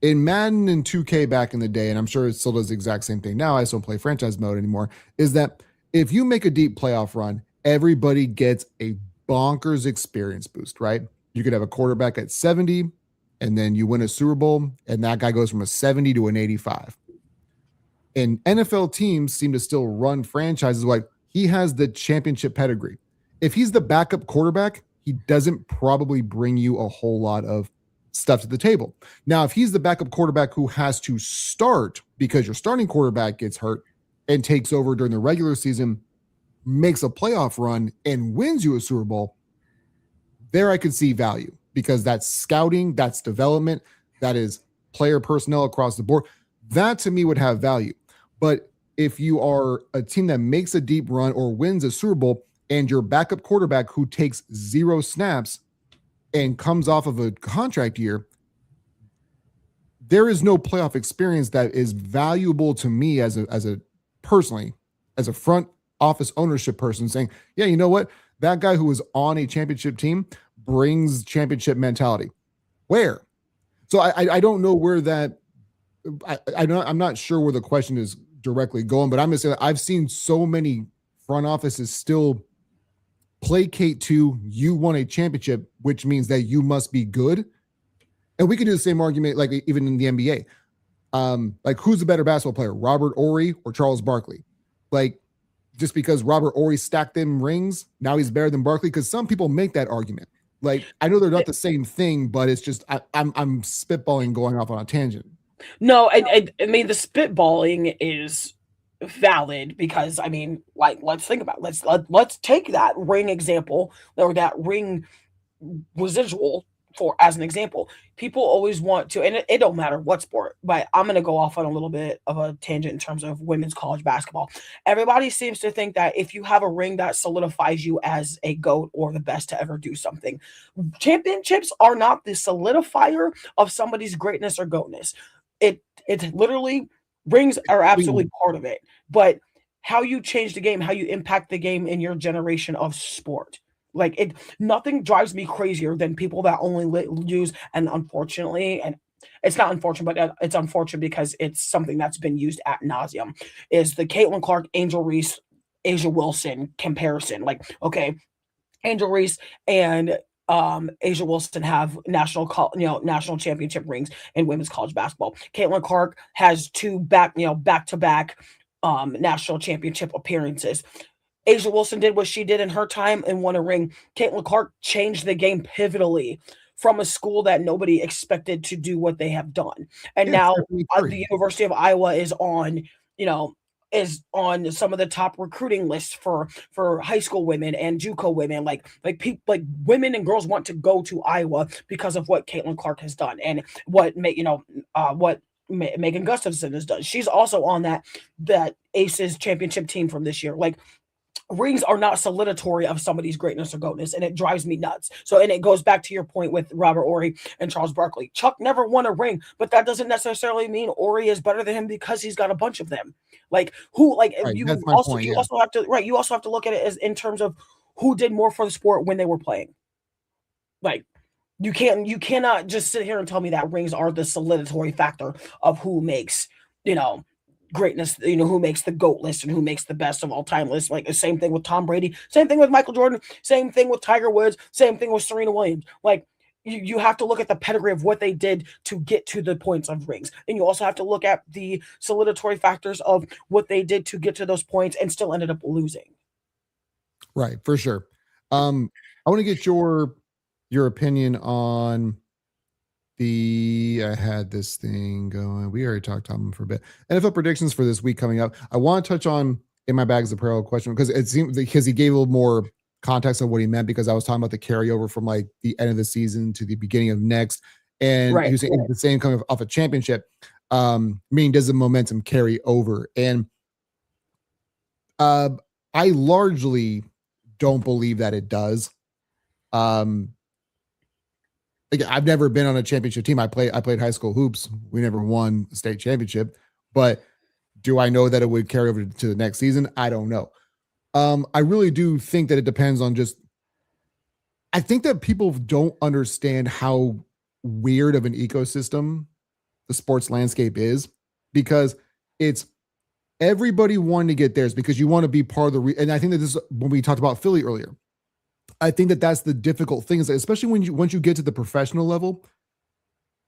in Madden and 2K back in the day, and I'm sure it still does the exact same thing now, I just don't play franchise mode anymore, is that if you make a deep playoff run, everybody gets a bonkers experience boost, right? You could have a quarterback at 70, and then you win a Super Bowl, and that guy goes from a 70 to an 85. And NFL teams seem to still run franchises like he has the championship pedigree. If he's the backup quarterback, he doesn't probably bring you a whole lot of stuff to the table. Now, if he's the backup quarterback who has to start because your starting quarterback gets hurt and takes over during the regular season, makes a playoff run, and wins you a Super Bowl, there I could see value, because that's scouting, that's development, that is player personnel across the board. That to me would have value. But if you are a team that makes a deep run or wins a Super Bowl and your backup quarterback who takes 0 snaps and comes off of a contract year, there is no playoff experience that is valuable to me as a personally, as a front office ownership person, saying, yeah, you know what? That guy who was on a championship team brings championship mentality. Where? So I don't know where that, I'm not sure where the question is directly going, but I'm going to say that I've seen so many front offices still placate to, you won a championship, which means that you must be good. And we can do the same argument, like even in the NBA. Like, who's the better basketball player, Robert Horry or Charles Barkley? Like, just because Robert Horry stacked them rings, now he's better than Barkley? Because some people make that argument. Like, I know they're not the same thing, but it's just I'm spitballing, going off on a tangent. No, I mean, the spitballing is valid, because I mean, like, let's think about it. Let's take that ring example, or that ring residual, for as an example. People always want to, and it don't matter what sport, but I'm going to go off on a little bit of a tangent in terms of women's college basketball. Everybody seems to think that if you have a ring, that solidifies you as a GOAT or the best to ever do something. Championships are not the solidifier of somebody's greatness or GOATness. It literally, rings are absolutely part of it, but how you change the game, how you impact the game in your generation of sport. Like, nothing drives me crazier than people that only use, and unfortunately, and it's not unfortunate, but it's unfortunate because it's something that's been used ad nauseum, is the Caitlin Clark, Angel Reese, Asia Wilson comparison. Like, okay, Angel Reese and Asia Wilson have national championship rings in women's college basketball. Caitlin Clark has 2 back-to-back national championship appearances. Asia Wilson did what she did in her time and won a ring. Caitlin Clark changed the game pivotally from a school that nobody expected to do what they have done. And now the University of Iowa is on some of the top recruiting lists for high school women and JUCO women. Like women and girls want to go to Iowa because of what Caitlin Clark has done, and what Megan Gustafson has done. She's also on that Aces championship team from this year. Like, rings are not solidatory of somebody's greatness or goatness, and it drives me nuts. So, and it goes back to your point with Robert Horry and Charles Barkley. Chuck never won a ring, but that doesn't necessarily mean Horry is better than him because he's got a bunch of them. Like, you also have to look at it as in terms of who did more for the sport when they were playing. Like, you cannot just sit here and tell me that rings are the solidatory factor of who makes, greatness, who makes the GOAT list and who makes the best of all time list. Like, the same thing with Tom Brady, same thing with Michael Jordan, same thing with Tiger Woods, same thing with Serena Williams. Like, you have to look at the pedigree of what they did to get to the points of rings. And you also have to look at the solidatory factors of what they did to get to those points and still ended up losing. Right, for sure. I want to get your opinion on I had this thing going. We already talked on them for a bit. NFL predictions for this week coming up. I want to touch on in my bags apparel question because it seemed because he gave a little more context of what he meant because I was talking about the carryover from like the end of the season to the beginning of next, and he Right. was saying the same coming off a championship. Meaning does the momentum carry over? And I largely don't believe that it does. Um, Again, I've never been on a championship team. I played high school hoops. We never won a state championship, but do I know that it would carry over to the next season? I don't know. I really do think that it depends on just. I think that people don't understand how weird of an ecosystem the sports landscape is because it's everybody wanting to get theirs because you want to be part of the. And I think that this is when we talked about Philly earlier. I think that that's the difficult thing is that especially once you get to the professional level,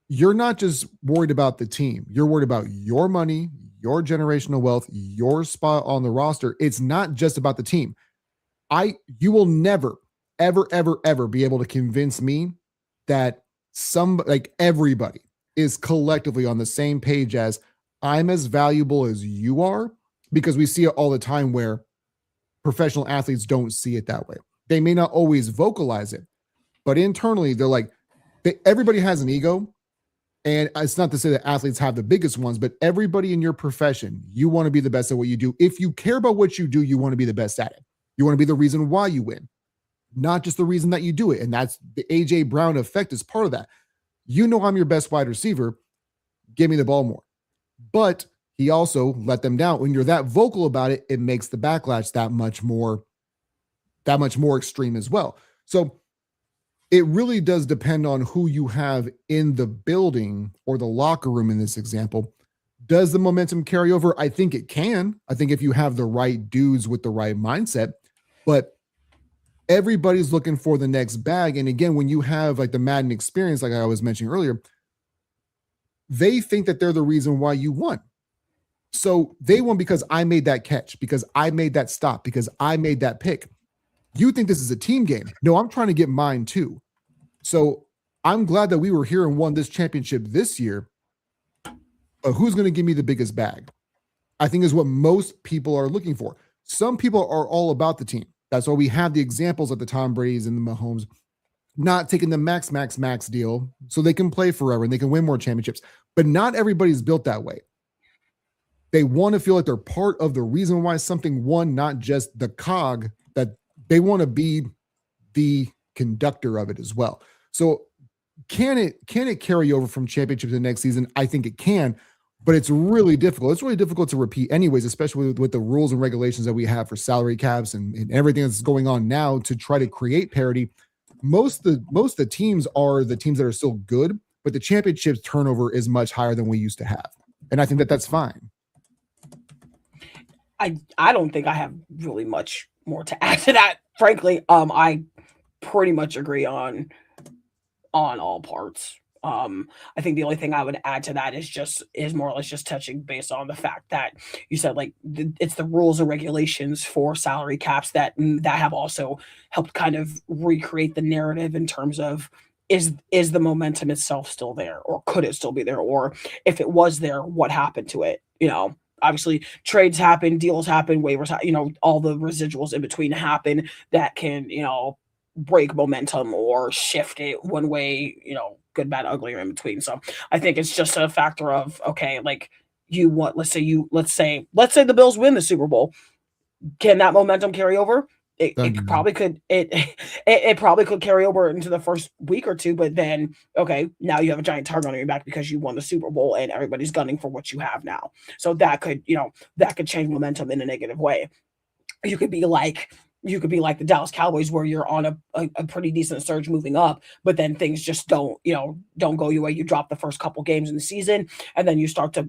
you're not just worried about the team. You're worried about your money, your generational wealth, your spot on the roster. It's not just about the team. You will never, ever, ever, ever be able to convince me that everybody is collectively on the same page as I'm as valuable as you are, because we see it all the time where professional athletes don't see it that way. They may not always vocalize it, but internally they're like, everybody has an ego. And it's not to say that athletes have the biggest ones, but everybody in your profession, you want to be the best at what you do. If you care about what you do, you want to be the best at it. You want to be the reason why you win, not just the reason that you do it. And that's the AJ Brown effect is part of that. You know, I'm your best wide receiver. Give me the ball more. But he also let them down. When you're that vocal about it, it makes the backlash that much more extreme as well. So it really does depend on who you have in the building or the locker room in this example. Does the momentum carry over? I think it can. I think if you have the right dudes with the right mindset, but everybody's looking for the next bag. And again, when you have like the Madden experience, like I was mentioning earlier, they think that they're the reason why you won. So they won because I made that catch, because I made that stop, because I made that pick. You think this is a team game. No, I'm trying to get mine too. So I'm glad that we were here and won this championship this year. But who's going to give me the biggest bag? I think is what most people are looking for. Some people are all about the team. That's why we have the examples of the Tom Brady's and the Mahomes not taking the max deal so they can play forever and they can win more championships. But not everybody's built that way. They want to feel like they're part of the reason why something won, not just the cog, that they want to be the conductor of it as well. So can it carry over from championship to the next season? I think it can, but it's really difficult. It's really difficult to repeat anyways, especially with the rules and regulations that we have for salary caps and everything that's going on now to try to create parity. Most of the teams are the teams that are still good, but the championships turnover is much higher than we used to have. And I think that that's fine. I don't think I have really much more to add to that. Frankly, I pretty much agree on all parts. I think the only thing I would add to that is more or less just touching based on the fact that you said like it's the rules and regulations for salary caps that have also helped kind of recreate the narrative in terms of is the momentum itself still there, or could it still be there, or if it was there, what happened to it? Obviously trades happen, deals happen, waivers, all the residuals in between happen that can, break momentum or shift it one way, good, bad, ugly, or in between. So I think it's just a factor of, okay, like let's say the Bills win the Super Bowl. Can that momentum carry over? It probably could. It probably could carry over into the first week or two, but then okay, now you have a giant target on your back because you won the Super Bowl and everybody's gunning for what you have now. So that could change momentum in a negative way. You could be like the Dallas Cowboys where you're on a pretty decent surge moving up, but then things just don't go your way. You drop the first couple games in the season, and then you start to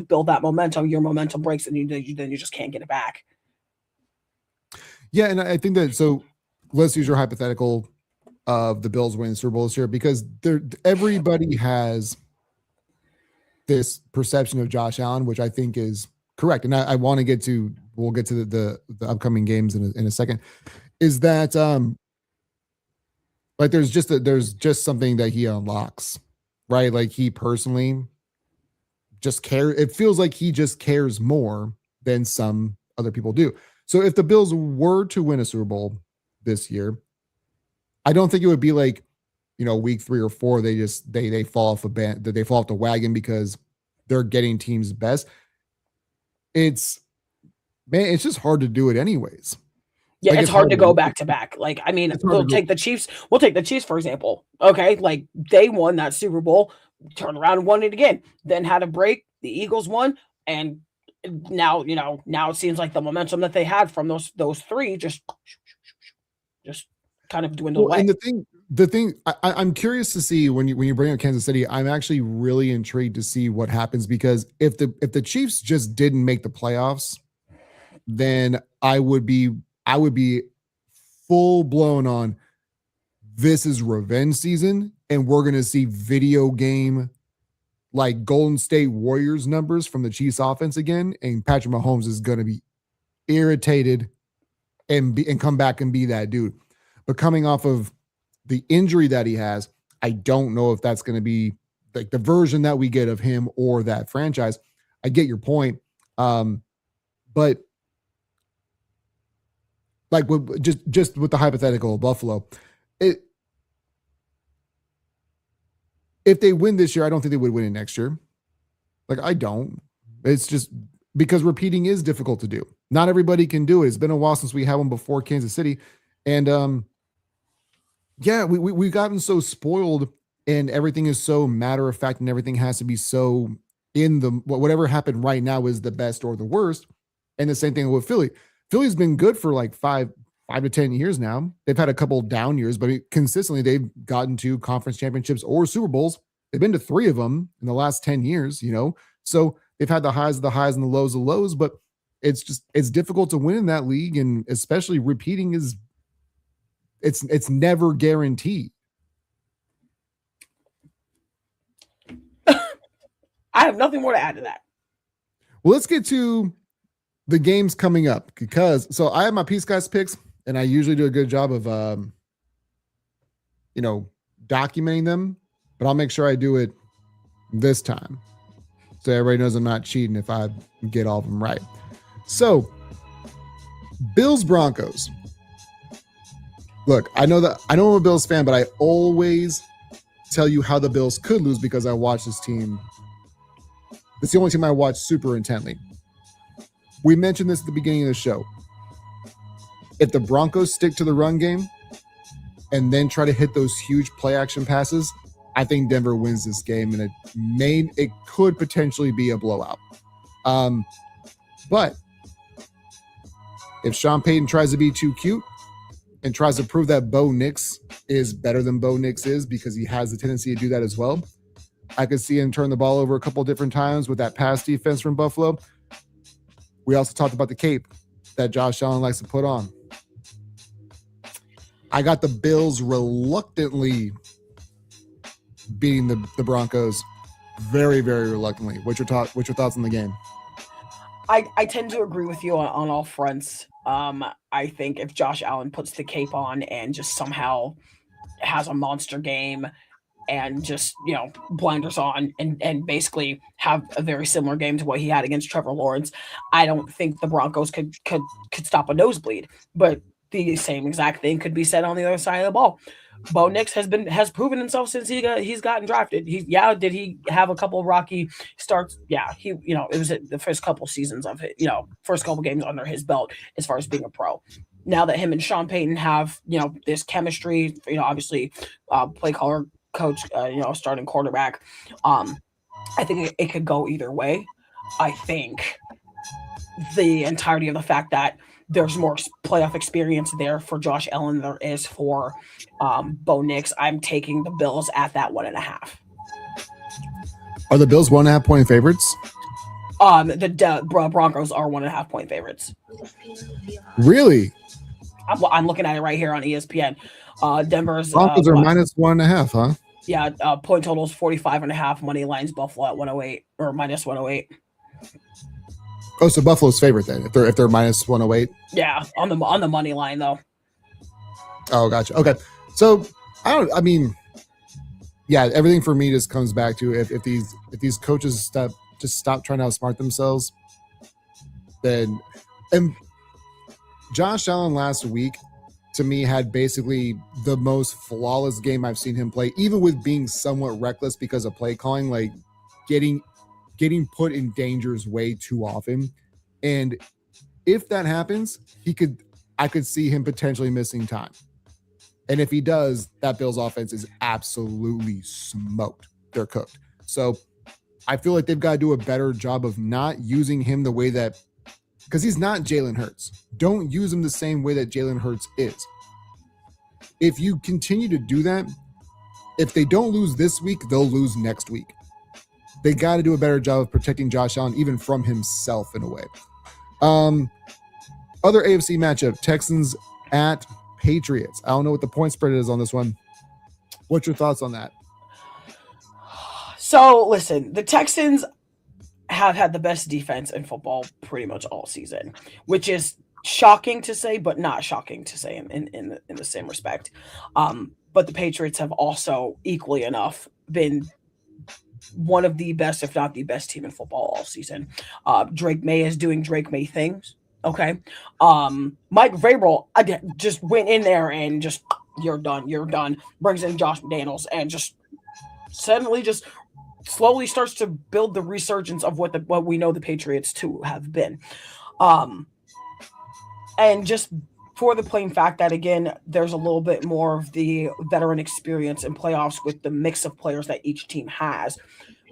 build that momentum. Your momentum breaks, and then you just can't get it back. Yeah, and I think that, so let's use your hypothetical. of the Bills winning the Super Bowl this year because everybody has this perception of Josh Allen, which I think is correct. And I want to get to, we'll get to the upcoming games in a second, is that like there's just something that he unlocks, right? Like he personally just cares. It feels like he just cares more than some other people do. So if the Bills were to win a Super Bowl this year, I don't think it would be like, week 3 or 4, they fall off they fall off the wagon because they're getting teams best. It's just hard to do it anyways. Yeah, like, it's hard to go back to back. Like, I mean, we'll take the Chiefs. We'll take the Chiefs, for example. Okay, like they won that Super Bowl, turned around and won it again, then had a break. The Eagles won, and now it seems like the momentum that they had from those 3 just kind of dwindled away. And the thing, I'm curious to see when you bring up Kansas City. I'm actually really intrigued to see what happens because if the Chiefs just didn't make the playoffs, then I would be full blown on this is revenge season, and we're gonna see video game like Golden State Warriors numbers from the Chiefs offense again, and Patrick Mahomes is gonna be irritated and come back and be that dude. But coming off of the injury that he has, I don't know if that's going to be like the version that we get of him or that franchise. I get your point. But like just with the hypothetical of Buffalo, if they win this year, I don't think they would win it next year. Like I don't. It's just because repeating is difficult to do. Not everybody can do it. It's been a while since we had one before Kansas City. And yeah, we've gotten so spoiled and everything is so matter of fact and everything has to be so in the whatever happened right now is the best or the worst. And the same thing with Philly. Philly's been good for like 5 to 10 years now. They've had a couple down years, but consistently they've gotten to conference championships or Super Bowls. They've been to 3 of them in the last 10 years, So they've had the highs of the highs and the lows of the lows, but it's difficult to win in that league. And especially repeating it's never guaranteed. I have nothing more to add to that. Well, let's get to the games coming up so I have my Peace Guys picks and I usually do a good job of, documenting them, but I'll make sure I do it this time. So everybody knows I'm not cheating if I get all of them right. So Bills Broncos. Look, I know I'm a Bills fan, but I always tell you how the Bills could lose because I watch this team. It's the only team I watch super intently. We mentioned this at the beginning of the show. If the Broncos stick to the run game and then try to hit those huge play action passes, I think Denver wins this game, and it could potentially be a blowout. But if Sean Payton tries to be too cute and tries to prove that Bo Nix is better than Bo Nix is because he has the tendency to do that as well, I could see him turn the ball over a couple different times with that pass defense from Buffalo. We also talked about the cape that Josh Allen likes to put on. I got the Bills reluctantly beating the Broncos very, very reluctantly. What's your thoughts on the game? I tend to agree with you on all fronts. I think if Josh Allen puts the cape on and just somehow has a monster game and just, blinders on and basically have a very similar game to what he had against Trevor Lawrence, I don't think the Broncos could stop a nosebleed. But the same exact thing could be said on the other side of the ball. Bo Nix has proven himself since he's gotten drafted. Did he have a couple of rocky starts? Yeah, it was the first couple seasons of it, first couple games under his belt as far as being a pro. Now that him and Sean Payton have, this chemistry, obviously play caller, coach, starting quarterback, I think it could go either way. I think the entirety of the fact that there's more playoff experience there for Josh Allen than there is for Bo Nix. I'm taking the Bills at that 1.5. Are the Bills 1.5 point favorites? The Broncos are 1.5 point favorites. Really? I'm looking at it right here on ESPN. Denver's Broncos are -1.5, huh? yeah, point totals 45.5. Money lines Buffalo at 108 or minus 108. Oh, so Buffalo's favorite then if they're -108. Yeah, on the money line though. Oh, gotcha. Okay, so I mean, yeah, everything for me just comes back to if these coaches stop trying to outsmart themselves, then and Josh Allen last week to me had basically the most flawless game I've seen him play, even with being somewhat reckless because of play calling, like getting put in danger's way too often. And if that happens, I could see him potentially missing time. And if he does, that Bills offense is absolutely smoked. They're cooked. So I feel like they've got to do a better job of not using him the way that, because he's not Jalen Hurts. Don't use him the same way that Jalen Hurts is. If you continue to do that, if they don't lose this week, they'll lose next week. They got to do a better job of protecting Josh Allen, even from himself in a way. Other AFC matchup, Texans at Patriots. I don't know what the point spread is on this one. What's your thoughts on that? So listen, the Texans have had the best defense in football pretty much all season, which is shocking to say, but not shocking to say in the same respect. But the Patriots have also equally enough been one of the best, if not the best team in football all season. Drake May is doing Drake May things. Okay. Mike Vrabel just went in there and just, you're done. Brings in Josh McDaniels and just suddenly just slowly starts to build the resurgence of what we know the Patriots to have been. And just for the plain fact that, again, there's a little bit more of the veteran experience in playoffs with the mix of players that each team has.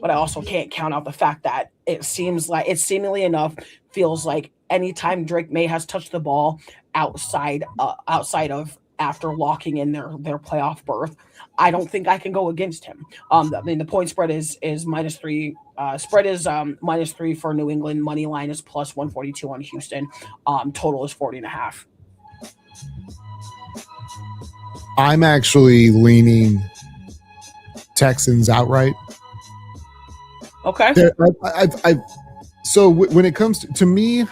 But I also can't count out the fact that it seemingly enough feels like anytime Drake May has touched the ball outside of after locking in their playoff berth, I don't think I can go against him. I mean, the point spread is -3. Spread is -3 for New England. Money line is +142 on Houston. Total is 40.5. I'm actually leaning Texans outright. Okay. So when it comes to me,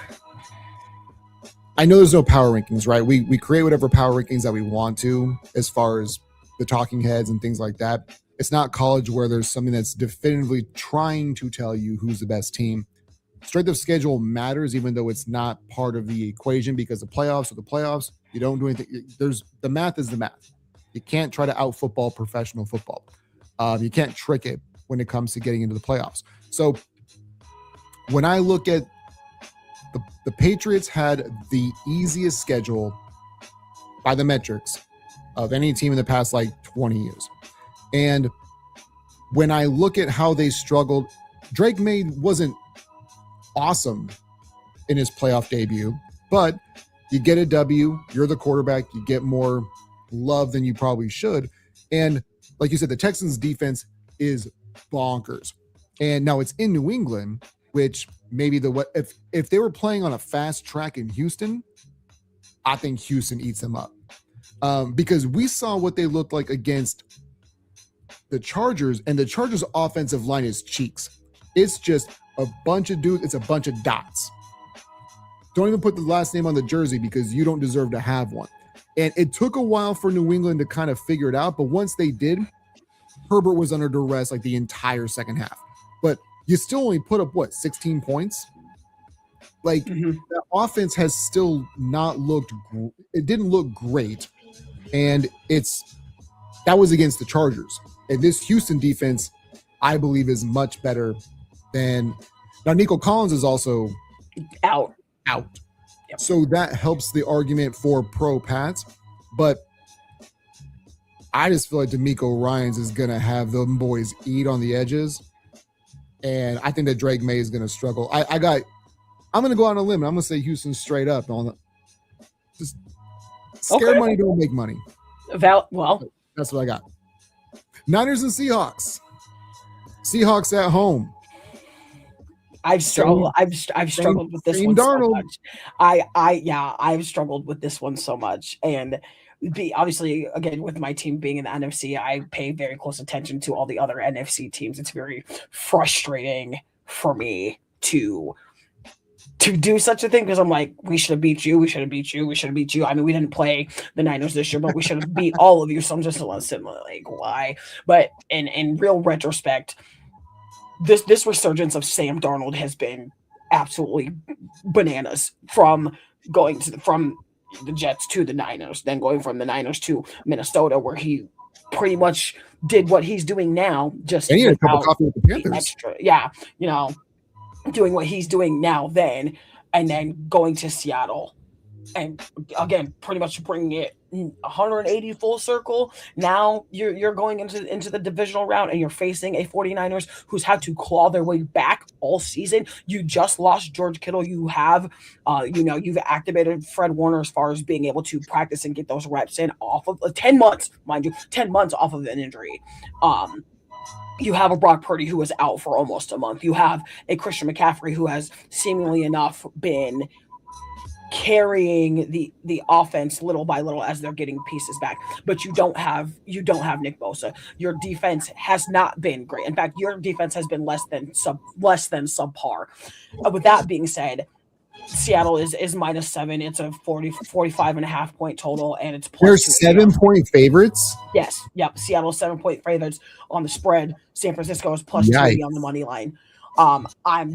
I know there's no power rankings, right? We create whatever power rankings that we want to as far as the talking heads and things like that. It's not college where there's something that's definitively trying to tell you who's the best team. Strength of schedule matters, even though it's not part of the equation, because the playoffs are the playoffs. You don't do anything. The math is the math. You can't try to out football professional football. You can't trick it when it comes to getting into the playoffs. So when I look at the Patriots had the easiest schedule by the metrics of any team in the past 20 years. And when I look at how they struggled, Drake May wasn't awesome in his playoff debut, but you get a W, you're the quarterback, you get more love than you probably should. And like you said, the Texans defense is bonkers. And now it's in New England, which maybe if they were playing on a fast track in Houston, I think Houston eats them up. Because we saw what they looked like against the Chargers, and the Chargers offensive line is cheeks. It's just a bunch of dudes. It's a bunch of dots. Don't even put the last name on the jersey because you don't deserve to have one. And it took a while for New England to kind of figure it out. But once they did, Herbert was under duress the entire second half. But you still only put up, 16 points? The offense has still not looked – it didn't look great. And that was against the Chargers. And this Houston defense, I believe, is much better than – now, Nico Collins is also out. Yep. So that helps the argument for pro Pats. But I just feel like DeMeco Ryans is going to have them boys eat on the edges. And I think that Drake May is going to struggle. I'm going to go on a limb. I'm going to say Houston straight up. Just scare money, don't make money. Well, that's what I got. Niners and Seahawks. Seahawks at home. I've struggled. I've struggled with this one so much. I've struggled with this one so much, and obviously again with my team being in the NFC, I pay very close attention to all the other NFC teams. It's very frustrating for me to do such a thing because I'm like, we should have beat you, we should have beat you, we should have beat you. I mean, we didn't play the Niners this year, but we should have beat all of you. So I'm just like, why? But in real retrospect, this resurgence of Sam Darnold has been absolutely bananas from going from the Jets to the Niners, then going from the Niners to Minnesota, where he pretty much did what he's doing now, just and he had a cup of coffee with the Panthers. Extra, doing what he's doing now, and then going to Seattle, and again, pretty much bringing it 180 full circle. Now you're going into the divisional round, and you're facing a 49ers who's had to claw their way back all season. You just lost George Kittle. You have, you've activated Fred Warner as far as being able to practice and get those reps in off of 10 months, mind you, 10 months off of an injury. You have a Brock Purdy who was out for almost a month. You have a Christian McCaffrey who has seemingly enough been carrying the offense little by little as they're getting pieces back. But you don't have Nick Bosa. Your defense has not been great. In fact, your defense has been less than subpar. With that being said, Seattle is -7. It's a 45.5 point total, and it's plus. They're 7-point favorites. Yes, yep. Seattle 7-point favorites on the spread. San Francisco is plus 280 on the money line. I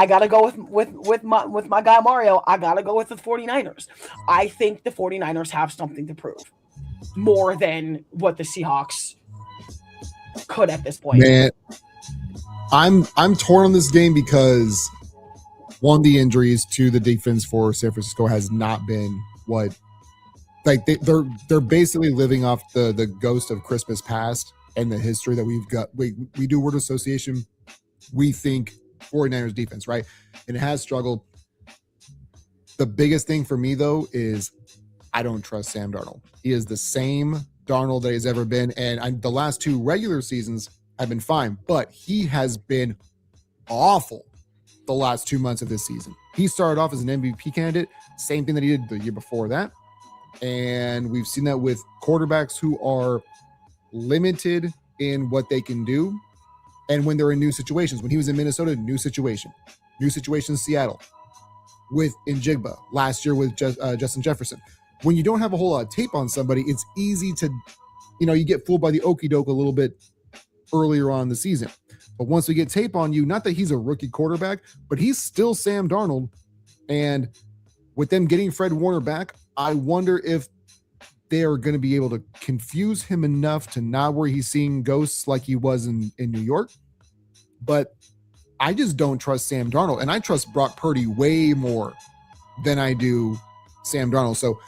gotta go with my guy Mario. I gotta go with the 49ers. I think the 49ers have something to prove, more than what the Seahawks could at this point. Man, I'm torn on this game because one, the injuries to the defense for San Francisco has not been what, like they're basically living off the ghost of Christmas past and the history that we've got. We do word association. We think 49ers defense, right? And it has struggled. The biggest thing for me, though, is I don't trust Sam Darnold. He is the same Darnold that he's ever been. And the last two regular seasons have been fine, but he has been awful the last 2 months of this season. He started off as an MVP candidate, same thing that he did the year before that. And we've seen that with quarterbacks who are limited in what they can do. And when they're in new situations, when he was in Minnesota, new situation in Seattle with Njigba, last year with Justin Jefferson. When you don't have a whole lot of tape on somebody, it's easy to, you get fooled by the okie doke a little bit earlier on in the season. But once we get tape on you, not that he's a rookie quarterback, but he's still Sam Darnold. And with them getting Fred Warner back, I wonder if they are going to be able to confuse him enough to not where he's seeing ghosts like he was in New York. But I just don't trust Sam Darnold. And I trust Brock Purdy way more than I do Sam Darnold. So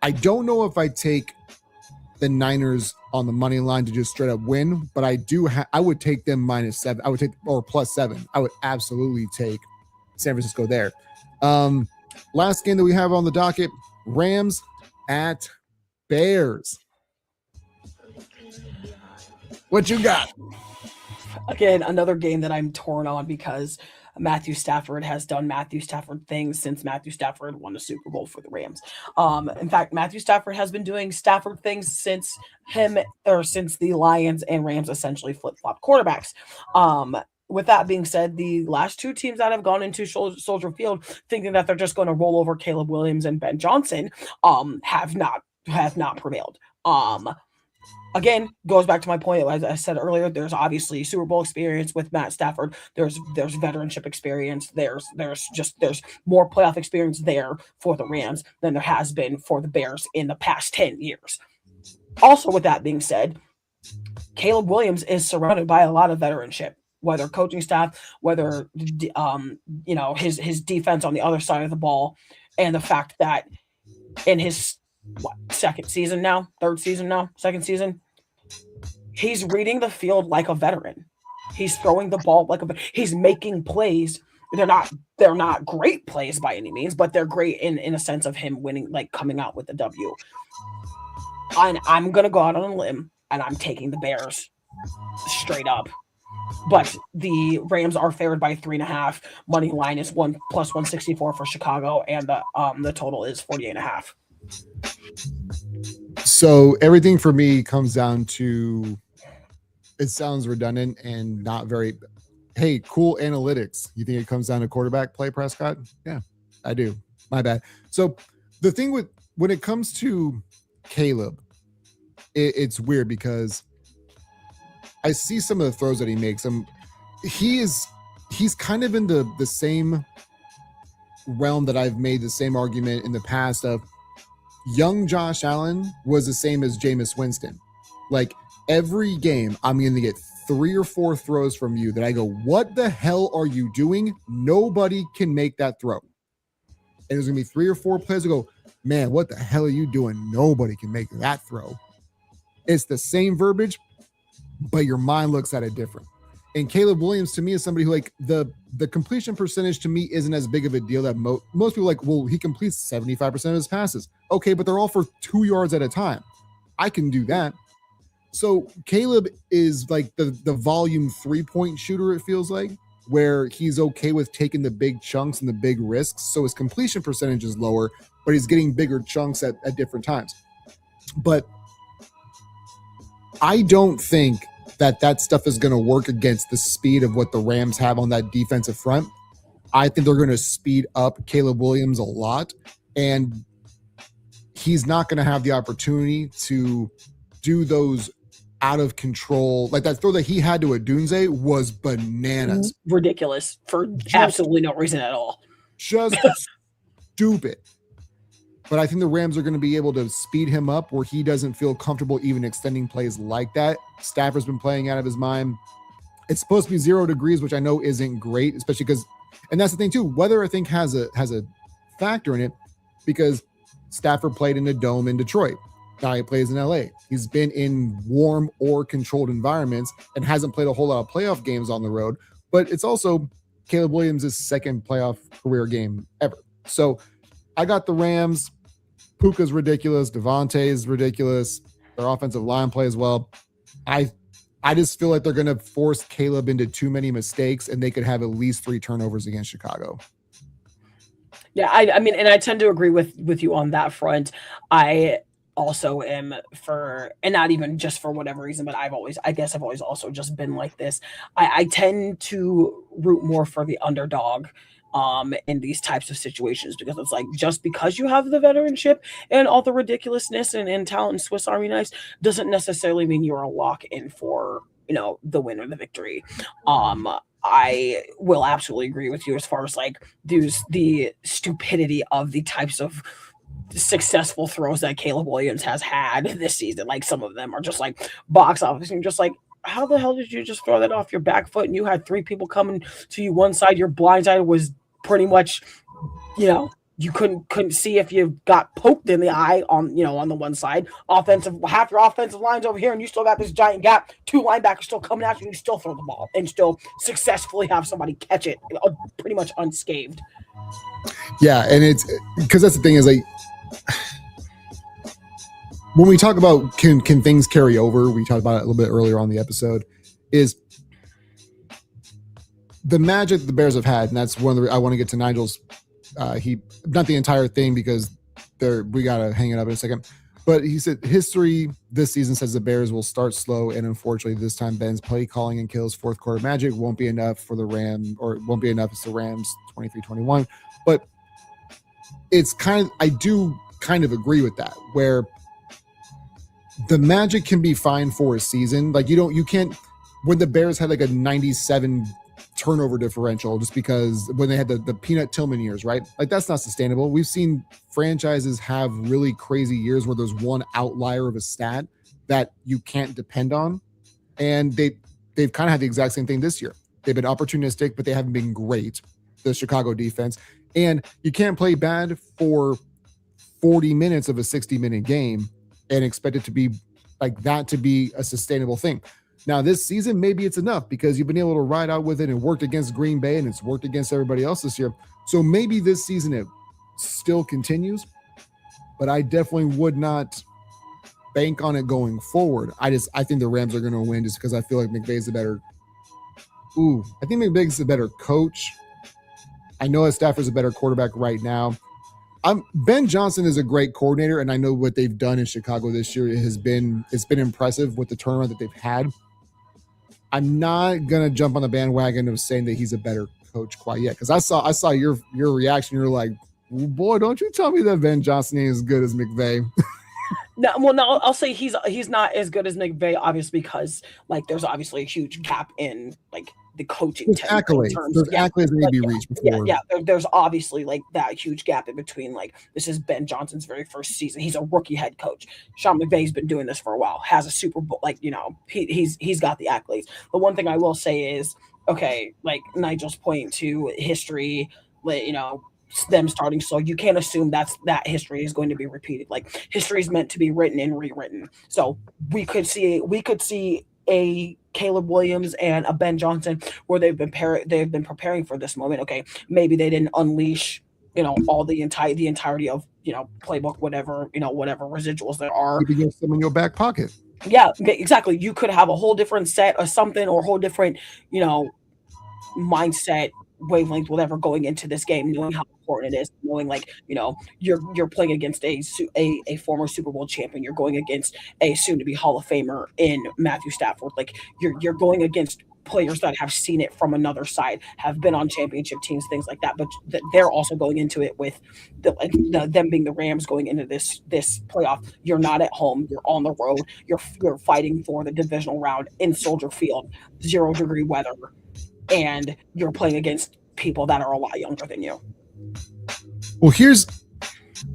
I don't know if I take the Niners on the money line to just straight up win, but I would take them -7. I would take, or +7. I would absolutely take San Francisco there. Last game that we have on the docket, Rams at Bears. What you got? Again, another game that I'm torn on because Matthew Stafford has done Matthew Stafford things since Matthew Stafford won the Super Bowl for the Rams. In fact, Matthew Stafford has been doing Stafford things since the Lions and Rams essentially flip-flop quarterbacks. With that being said, the last two teams that have gone into Soldier Field thinking that they're just going to roll over Caleb Williams and Ben Johnson have not prevailed. Again, goes back to my point, as I said earlier, there's obviously Super Bowl experience with Matt Stafford. There's veteranship experience. There's more playoff experience there for the Rams than there has been for the Bears in the past 10 years. Also, with that being said, Caleb Williams is surrounded by a lot of veteranship, whether coaching staff, whether his defense on the other side of the ball, and the fact that in his second season, he's reading the field like a veteran. He's throwing the ball like he's making plays. They're not great plays by any means, but they're great in a sense of him winning, like coming out with the W. And I'm gonna go out on a limb, and I'm taking the Bears straight up. But the Rams are favored by 3.5. Money line is 1+164 for Chicago, and the total is 48.5. So everything for me comes down to, it sounds redundant and not very, hey, cool analytics. You think it comes down to quarterback play, Prescott? Yeah, I do. My bad. So the thing with, when it comes to Caleb, it's weird because I see some of the throws that he makes. He's kind of in the same realm that I've made the same argument in the past of young Josh Allen was the same as Jameis Winston. Like every game, I'm going to get 3 or 4 throws from you that I go, what the hell are you doing? Nobody can make that throw. And there's going to be 3 or 4 players that go, man, what the hell are you doing? Nobody can make that throw. It's the same verbiage, but your mind looks at it different. And Caleb Williams to me is somebody who, like, the completion percentage to me isn't as big of a deal that most people like, well, he completes 75% of his passes. Okay, but they're all for 2 yards at a time. I can do that. So Caleb is like the volume 3-point shooter, it feels like, where he's okay with taking the big chunks and the big risks. So his completion percentage is lower, but he's getting bigger chunks at different times. But I don't think that stuff is going to work against the speed of what the Rams have on that defensive front. I think they're going to speed up Caleb Williams a lot, and he's not going to have the opportunity to do those out of control. Like that throw that he had to Odunze was bananas. Ridiculous for absolutely no reason at all. Just stupid. But I think the Rams are going to be able to speed him up where he doesn't feel comfortable even extending plays like that. Stafford's been playing out of his mind. It's supposed to be 0 degrees, which I know isn't great, especially because, and that's the thing too, weather I think has a factor in it because Stafford played in a dome in Detroit. Now he plays in LA. He's been in warm or controlled environments and hasn't played a whole lot of playoff games on the road, but it's also Caleb Williams' second playoff career game ever. So I got the Rams. Puka's ridiculous. Devontae's ridiculous. Their offensive line play as well. I just feel like they're going to force Caleb into too many mistakes, and they could have at least 3 turnovers against Chicago. Yeah, I mean, and I tend to agree with you on that front. I also am for, and not even just for whatever reason, but I guess I've always also just been like this. I tend to root more for the underdog in these types of situations, because it's like, just because you have the veteranship and all the ridiculousness and talent and Swiss Army knives doesn't necessarily mean you're a lock in for, the win or the victory. I will absolutely agree with you as far as like the stupidity of the types of successful throws that Caleb Williams has had this season. Like some of them are just like box office, and you're just like, how the hell did you just throw that off your back foot? And you had 3 people coming to you one side. Your blind side was pretty much, you couldn't see if you got poked in the eye on the one side. Half your offensive line's over here, and you still got this giant gap. 2 linebackers still coming at you, and you still throw the ball and still successfully have somebody catch it pretty much unscathed. Yeah, and it's because that's the thing is like, when we talk about can things carry over, we talked about it a little bit earlier on the episode, is the magic the Bears have had, and that's one of the, I want to get to Nigel's, he, not the entire thing because we got to hang it up in a second, but he said history this season says the Bears will start slow, and unfortunately this time Ben's play calling and Kill's fourth quarter magic won't be enough for the Rams, or it won't be enough. It's the Rams 23-21, but it's I do kind of agree with that, where the magic can be fine for a season. Like you can't, when the Bears had like a 97 turnover differential just because when they had the Peanut Tillman years, right? Like that's not sustainable. We've seen franchises have really crazy years where there's one outlier of a stat that you can't depend on. And they've kind of had the exact same thing this year. They've been opportunistic, but they haven't been great, the Chicago defense. And you can't play bad for 40 minutes of a 60-minute game and expect it to be like that to be a sustainable thing. Now, this season, maybe it's enough because you've been able to ride out with it and worked against Green Bay, and it's worked against everybody else this year. So maybe this season it still continues, but I definitely would not bank on it going forward. I think the Rams are going to win just because I feel like McVay's a better I think McVay's a better coach. I know Stafford's a better quarterback right now. Ben Johnson is a great coordinator, and I know what they've done in Chicago this year. It's been impressive with the turnaround that they've had. I'm not gonna jump on the bandwagon of saying that he's a better coach quite yet, because I saw your reaction. You're like, boy, don't you tell me that Ben Johnson ain't as good as McVay. No, I'll say he's not as good as McVay, obviously, because like there's obviously a huge gap in like the coaching accolades. There's accolades that need to be reached before. There's obviously like that huge gap in between. Like this is Ben Johnson's very first season. He's a rookie head coach. Sean McVay's been doing this for a while. Has a Super Bowl. Like he's got the accolades. The one thing I will say is okay. Like Nigel's pointing to history. Them starting slow. You can't assume that history is going to be repeated. Like history is meant to be written and rewritten. So we could see a Caleb Williams and a Ben Johnson where they've been preparing for this moment. Okay, maybe they didn't unleash all the entirety of playbook, whatever residuals there are. Maybe get some in your back pocket. Yeah, exactly. You could have a whole different set or something, or a whole different mindset, wavelength, whatever, going into this game, knowing how important it is, knowing you're playing against a former Super Bowl champion, you're going against a soon-to-be Hall of Famer in Matthew Stafford, like you're going against players that have seen it from another side, have been on championship teams, things like that, but they're also going into it with them being the Rams going into this playoff. You're not at home, you're on the road, you're fighting for the divisional round in Soldier Field, 0-degree weather, and you're playing against people that are a lot younger than you. Well,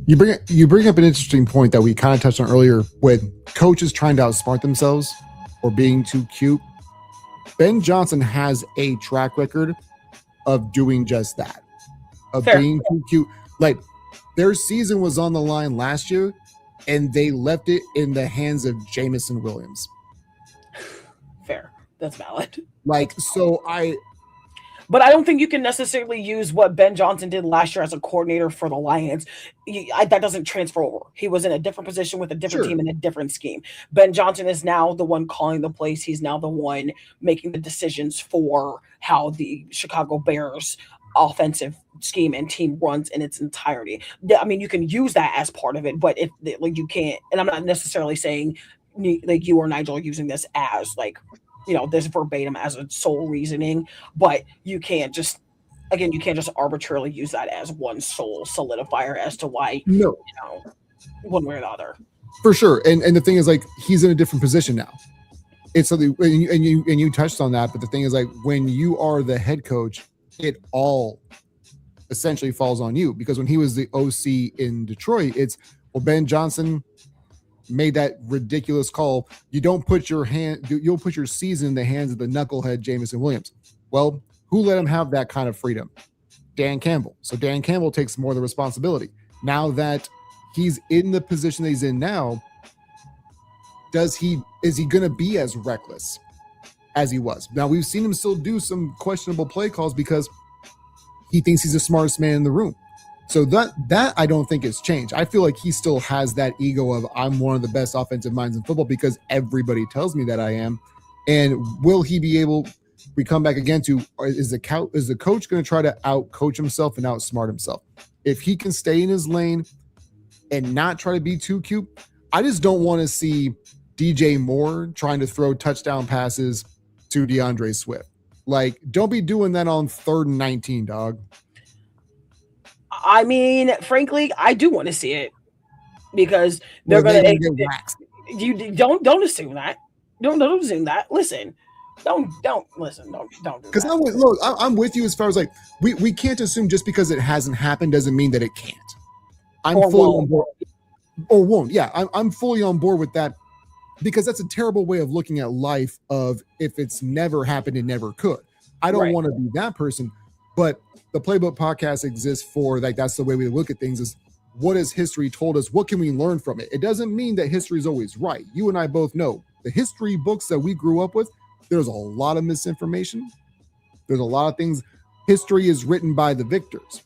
you bring up an interesting point that we kind of touched on earlier with coaches trying to outsmart themselves or being too cute. Ben Johnson has a track record of doing just that, of Fair. Being too cute. Like their season was on the line last year, and they left it in the hands of Jameson Williams. Fair. That's valid. But I don't think you can necessarily use what Ben Johnson did last year as a coordinator for the Lions. That doesn't transfer over. He was in a different position with a different team and a different scheme. Ben Johnson is now the one calling the plays. He's now the one making the decisions for how the Chicago Bears offensive scheme and team runs in its entirety. I mean, you can use that as part of it, but you can't. And I'm not necessarily saying like you or Nigel are using this as this verbatim as a sole reasoning, but you can't just arbitrarily use that as one sole solidifier as to why one way or the other. For sure. And the thing is, like, he's in a different position now. It's something, and you touched on that, but the thing is, like, when you are the head coach, it all essentially falls on you, because when he was the OC in Detroit, Ben Johnson made that ridiculous call. You'll put your season in the hands of the knucklehead Jameson Williams. Well, who let him have that kind of freedom? Dan Campbell. So Dan Campbell takes more of the responsibility. Now that he's in the position that he's in now, is he going to be as reckless as he was? Now, we've seen him still do some questionable play calls because he thinks he's the smartest man in the room. So that I don't think has changed. I feel like he still has that ego of, I'm one of the best offensive minds in football because everybody tells me that I am. And will he be able, we come back again to, is the coach going to try to out-coach himself and outsmart himself? If he can stay in his lane and not try to be too cute, I just don't want to see DJ Moore trying to throw touchdown passes to DeAndre Swift. Like, don't be doing that on 3rd and 19, dog. I mean, frankly, I do want to see it because they're going to get waxed. You don't assume that. Don't assume that. Listen, don't listen. Don't do because that. I'm with you as far as like we can't assume just because it hasn't happened doesn't mean that it can't. I'm fully on board. Or won't. Yeah, I'm fully on board with that, because that's a terrible way of looking at life. Of if it's never happened, it never could. I don't want to be that person, but the Playbook podcast exists for, like, that's the way we look at things, is what has history told us? What can we learn from it? It doesn't mean that history is always right. You and I both know the history books that we grew up with, there's a lot of misinformation. There's a lot of things. History is written by the victors.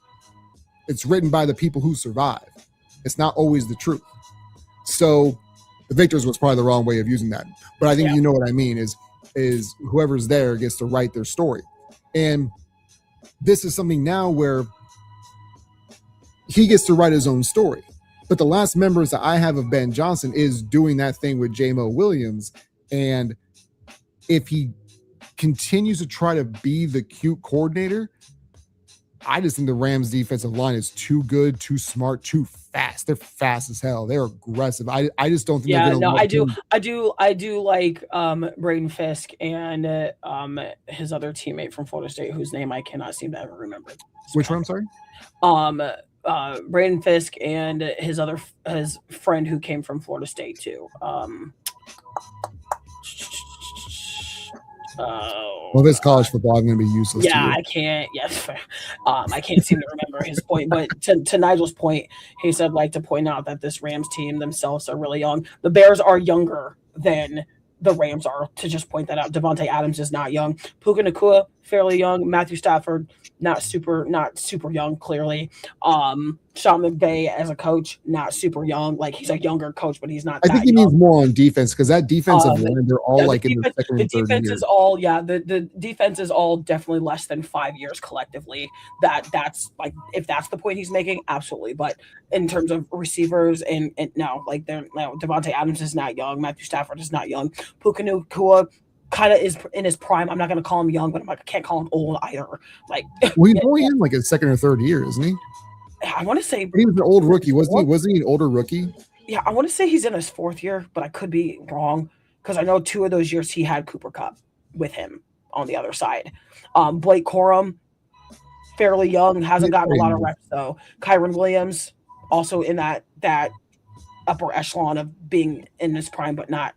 It's written by the people who survive. It's not always the truth. So the victors was probably the wrong way of using that. But I think you know what I mean, is is whoever's there gets to write their story. And this is something now where he gets to write his own story. But the last members that I have of Ben Johnson is doing that thing with J-Mo Williams. And if he continues to try to be the cute coordinator, I just think the Rams defensive line is too good, too smart, too fast. They're fast as hell. They're aggressive. I just don't think Yeah, they're no, going to I do like Braden Fisk and his other teammate from Florida State, whose name I cannot seem to ever remember. Which one? I'm sorry. Braden Fisk and his friend who came from Florida State too. Well, this college football, I'm going to be useless. Yeah, to you. I can't. Yes, I can't seem to remember his point. But to Nigel's point, he said, like to point out that this Rams team themselves are really young. The Bears are younger than the Rams are. To just point that out, Devontae Adams is not young. Puka Nacua, fairly young. Matthew Stafford, not super young. Clearly, Sean McVay as a coach, not super young. Like he's a younger coach, but he's not. I think he means more on defense because that defensive line, they're all like in the second and third defense year. is all the defense is all definitely less than 5 years collectively. That's like if that's the point he's making, absolutely. But in terms of receivers and no, like they're no Devontae Adams is not young, Matthew Stafford is not young, Puka Nacua kind of is in his prime. I'm not going to call him young, but I can't call him old either. Like, well, he's only in like his second or third year, isn't he? I want to say he was an old rookie, wasn't he? Wasn't he an older rookie? Yeah, I want to say he's in his fourth year, but I could be wrong because I know 2 of those years he had Cooper Kupp with him on the other side. Blake Corum, fairly young, hasn't gotten a lot of reps though. Kyron Williams, also in that upper echelon of being in his prime, but not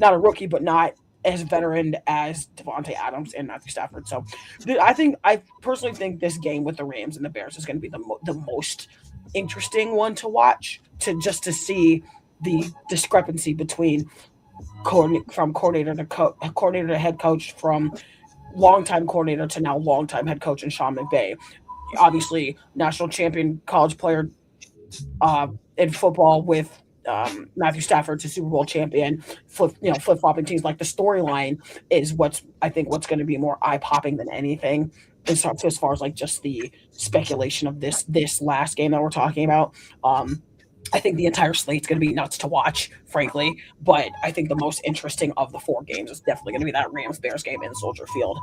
a rookie, but not as veteran as Devontae Adams and Matthew Stafford. So I personally think this game with the Rams and the Bears is going to be the most interesting one to watch, to see the discrepancy between coordinator to head coach, from longtime coordinator to now longtime head coach, and Sean McVay. Obviously, national champion college player in football with Matthew Stafford to Super Bowl champion, flip-flopping teams. Like the storyline is what's going to be more eye-popping than anything. And so as far as like just the speculation of this last game that we're talking about, I think the entire slate's going to be nuts to watch, frankly. But I think the most interesting of the 4 games is definitely going to be that Rams-Bears game in Soldier Field.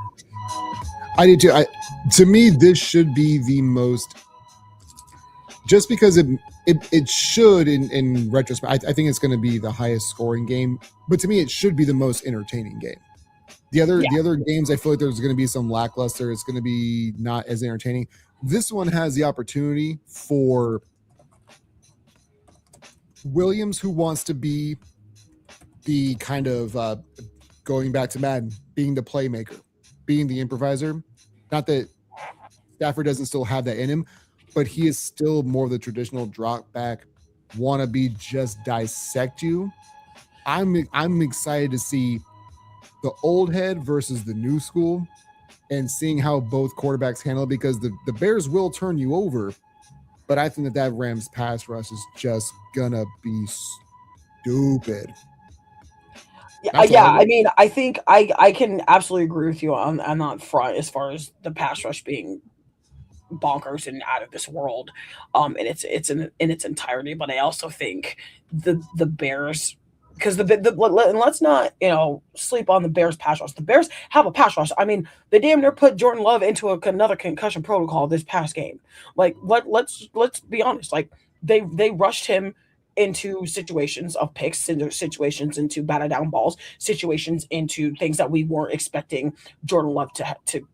I do too. To me, this should be the most, just because it should, in retrospect, I think it's going to be the highest scoring game. But to me, it should be the most entertaining game. The other games, I feel like there's going to be some lackluster. It's going to be not as entertaining. This one has the opportunity for Williams, who wants to be the kind of going back to Madden, being the playmaker, being the improviser. Not that Stafford doesn't still have that in him, but he is still more of the traditional drop back, want to be just dissect you. I'm excited to see the old head versus the new school and seeing how both quarterbacks handle it, because the Bears will turn you over, but I think that Rams pass rush is just gonna be stupid. Yeah. I mean, I think I can absolutely agree with you on that front as far as the pass rush being bonkers and out of this world, and it's in its entirety. But I also think the Bears, because let's not sleep on the Bears pass rush. The Bears have a pass rush. I mean, they damn near put Jordan Love into another concussion protocol this past game. Like, let's be honest. Like, they rushed him into situations of picks, into situations into batted down balls, situations into things that we weren't expecting Jordan Love to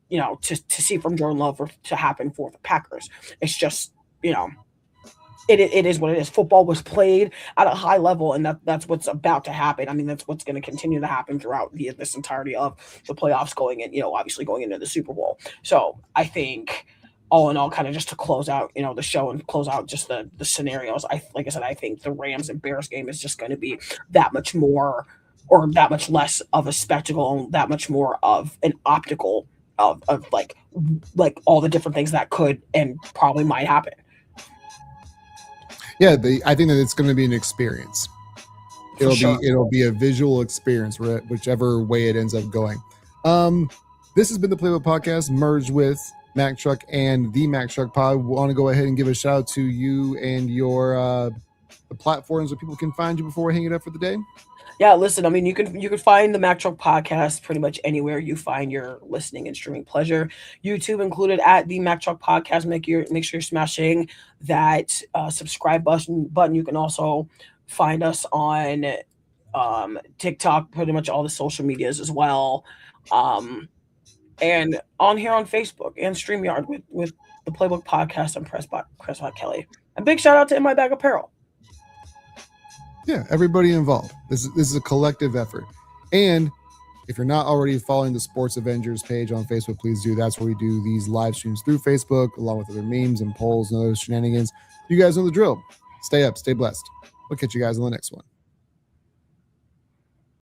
see from Jordan Love or to happen for the Packers. It's just, it is what it is. Football was played at a high level, and that's what's about to happen. I mean, that's what's going to continue to happen throughout this entirety of the playoffs, going in, obviously going into the Super Bowl. So I think, all in all, kind of just to close out, the show and close out just the scenarios, like I said, I think the Rams and Bears game is just going to be that much more, or that much less of a spectacle, that much more of an optical of like all the different things that could and probably might happen. Yeah, I think that it's going to be an experience. It'll be a visual experience, whichever way it ends up going. This has been the Playbook Podcast, merged with Mack Truck and the Mack Truck Pod. We want to go ahead and give a shout out to you and your the platforms where people can find you before we hang it up for the day. Yeah, listen, I mean, you can find the Mack Truck Podcast pretty much anywhere you find your listening and streaming pleasure. YouTube included at the Mack Truck Podcast. Make sure you're smashing that subscribe button. You can also find us on TikTok, pretty much all the social medias as well, and on here on Facebook and StreamYard with the Playbook Podcast and Prescott Kelly. A big shout out to In My Bag Apparel. Yeah, everybody involved. This is a collective effort. And if you're not already following the Sports Avengers page on Facebook, please do. That's where we do these live streams through Facebook, along with other memes and polls and other shenanigans. You guys know the drill. Stay up, stay blessed. We'll catch you guys on the next one.